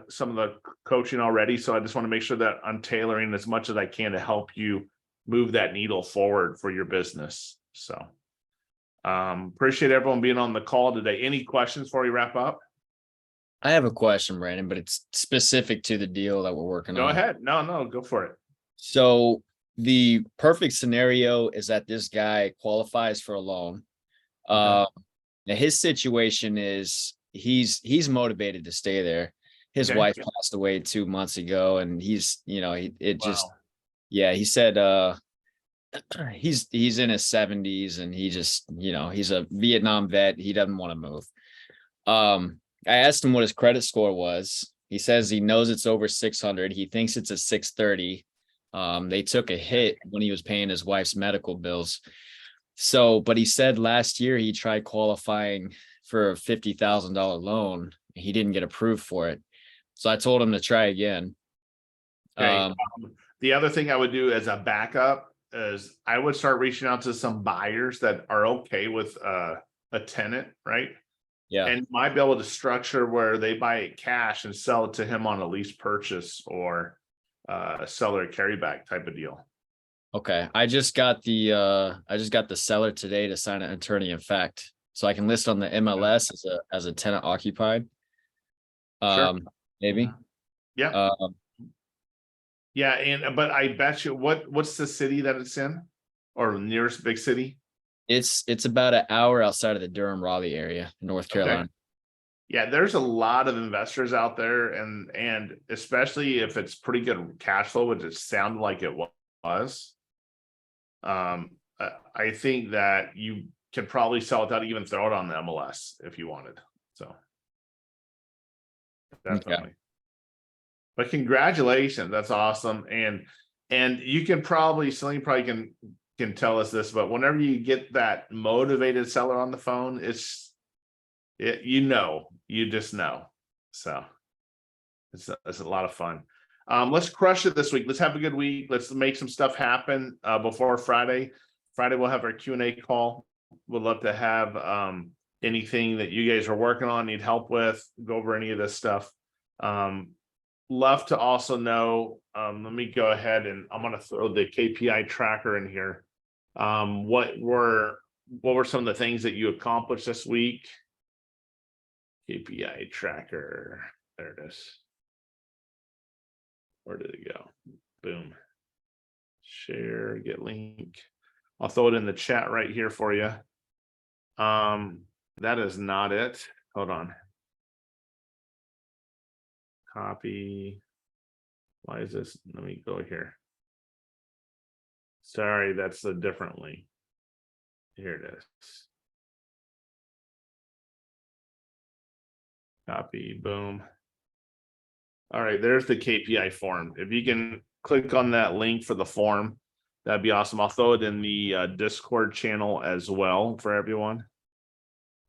some of the coaching already. So I just want to make sure that I'm tailoring as much as I can to help you move that needle forward for your business. So appreciate everyone being on the call today. Any questions before we wrap up? I have a question, Brandon, but it's specific to the deal that we're working on. Go ahead. No, go for it. So the perfect scenario is that this guy qualifies for a loan. Now his situation is he's motivated to stay there. His wife passed away 2 months ago, and he's, you know, he said he's in his 70s and he just, you know, he's a Vietnam vet. He doesn't want to move. I asked him what his credit score was. He says he knows it's over 600. He thinks it's a 630. They took a hit when he was paying his wife's medical bills. So, but he said last year he tried qualifying for a $50,000 loan. He didn't get approved for it. So I told him to try again. The other thing I would do as a backup is I would start reaching out to some buyers that are okay with a tenant, right? Yeah. And might be able to structure where they buy it cash and sell it to him on a lease purchase or a seller carryback type of deal. Okay. I just got the seller today to sign an attorney in fact. So I can list on the MLS as a tenant occupied. Sure. Maybe. Yeah. Yeah, but I bet you what's the city that it's in, or nearest big city? It's about an hour outside of the Durham-Raleigh area, North Carolina. Okay. Yeah, there's a lot of investors out there, and especially if it's pretty good cash flow, which it sounded like it was. I think that you can probably sell it without even throw it on the MLS if you wanted. So definitely. Okay. But congratulations, that's awesome. And you can probably, Celine probably can tell us this, but whenever you get that motivated seller on the phone, you just know. So it's a lot of fun. Let's crush it this week. Let's have a good week. Let's make some stuff happen before Friday. Friday we'll have our Q&A call. We'd love to have anything that you guys are working on, need help with, go over any of this stuff. Love to also know, let me go ahead and I'm going to throw the KPI tracker in here. What were some of the things that you accomplished this week? KPI tracker. There it is. Where did it go? Boom. Share, get link. I'll throw it in the chat right here for you. That is not it. Hold on. Copy. Why is this? Let me go here. Sorry, that's a different link. Here it is. Copy, boom. All right, there's the KPI form. If you can click on that link for the form, that'd be awesome. I'll throw it in the Discord channel as well for everyone.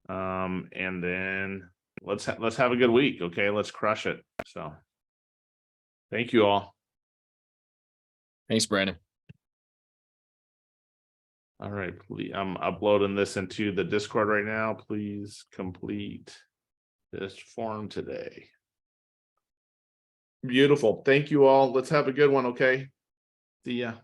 And then let's have a good week. Okay, let's crush it. So thank you all. Thanks, Brandon. All right, I'm uploading this into the Discord right now. Please complete this form today. Beautiful. Thank you all. Let's have a good one. Okay. See ya.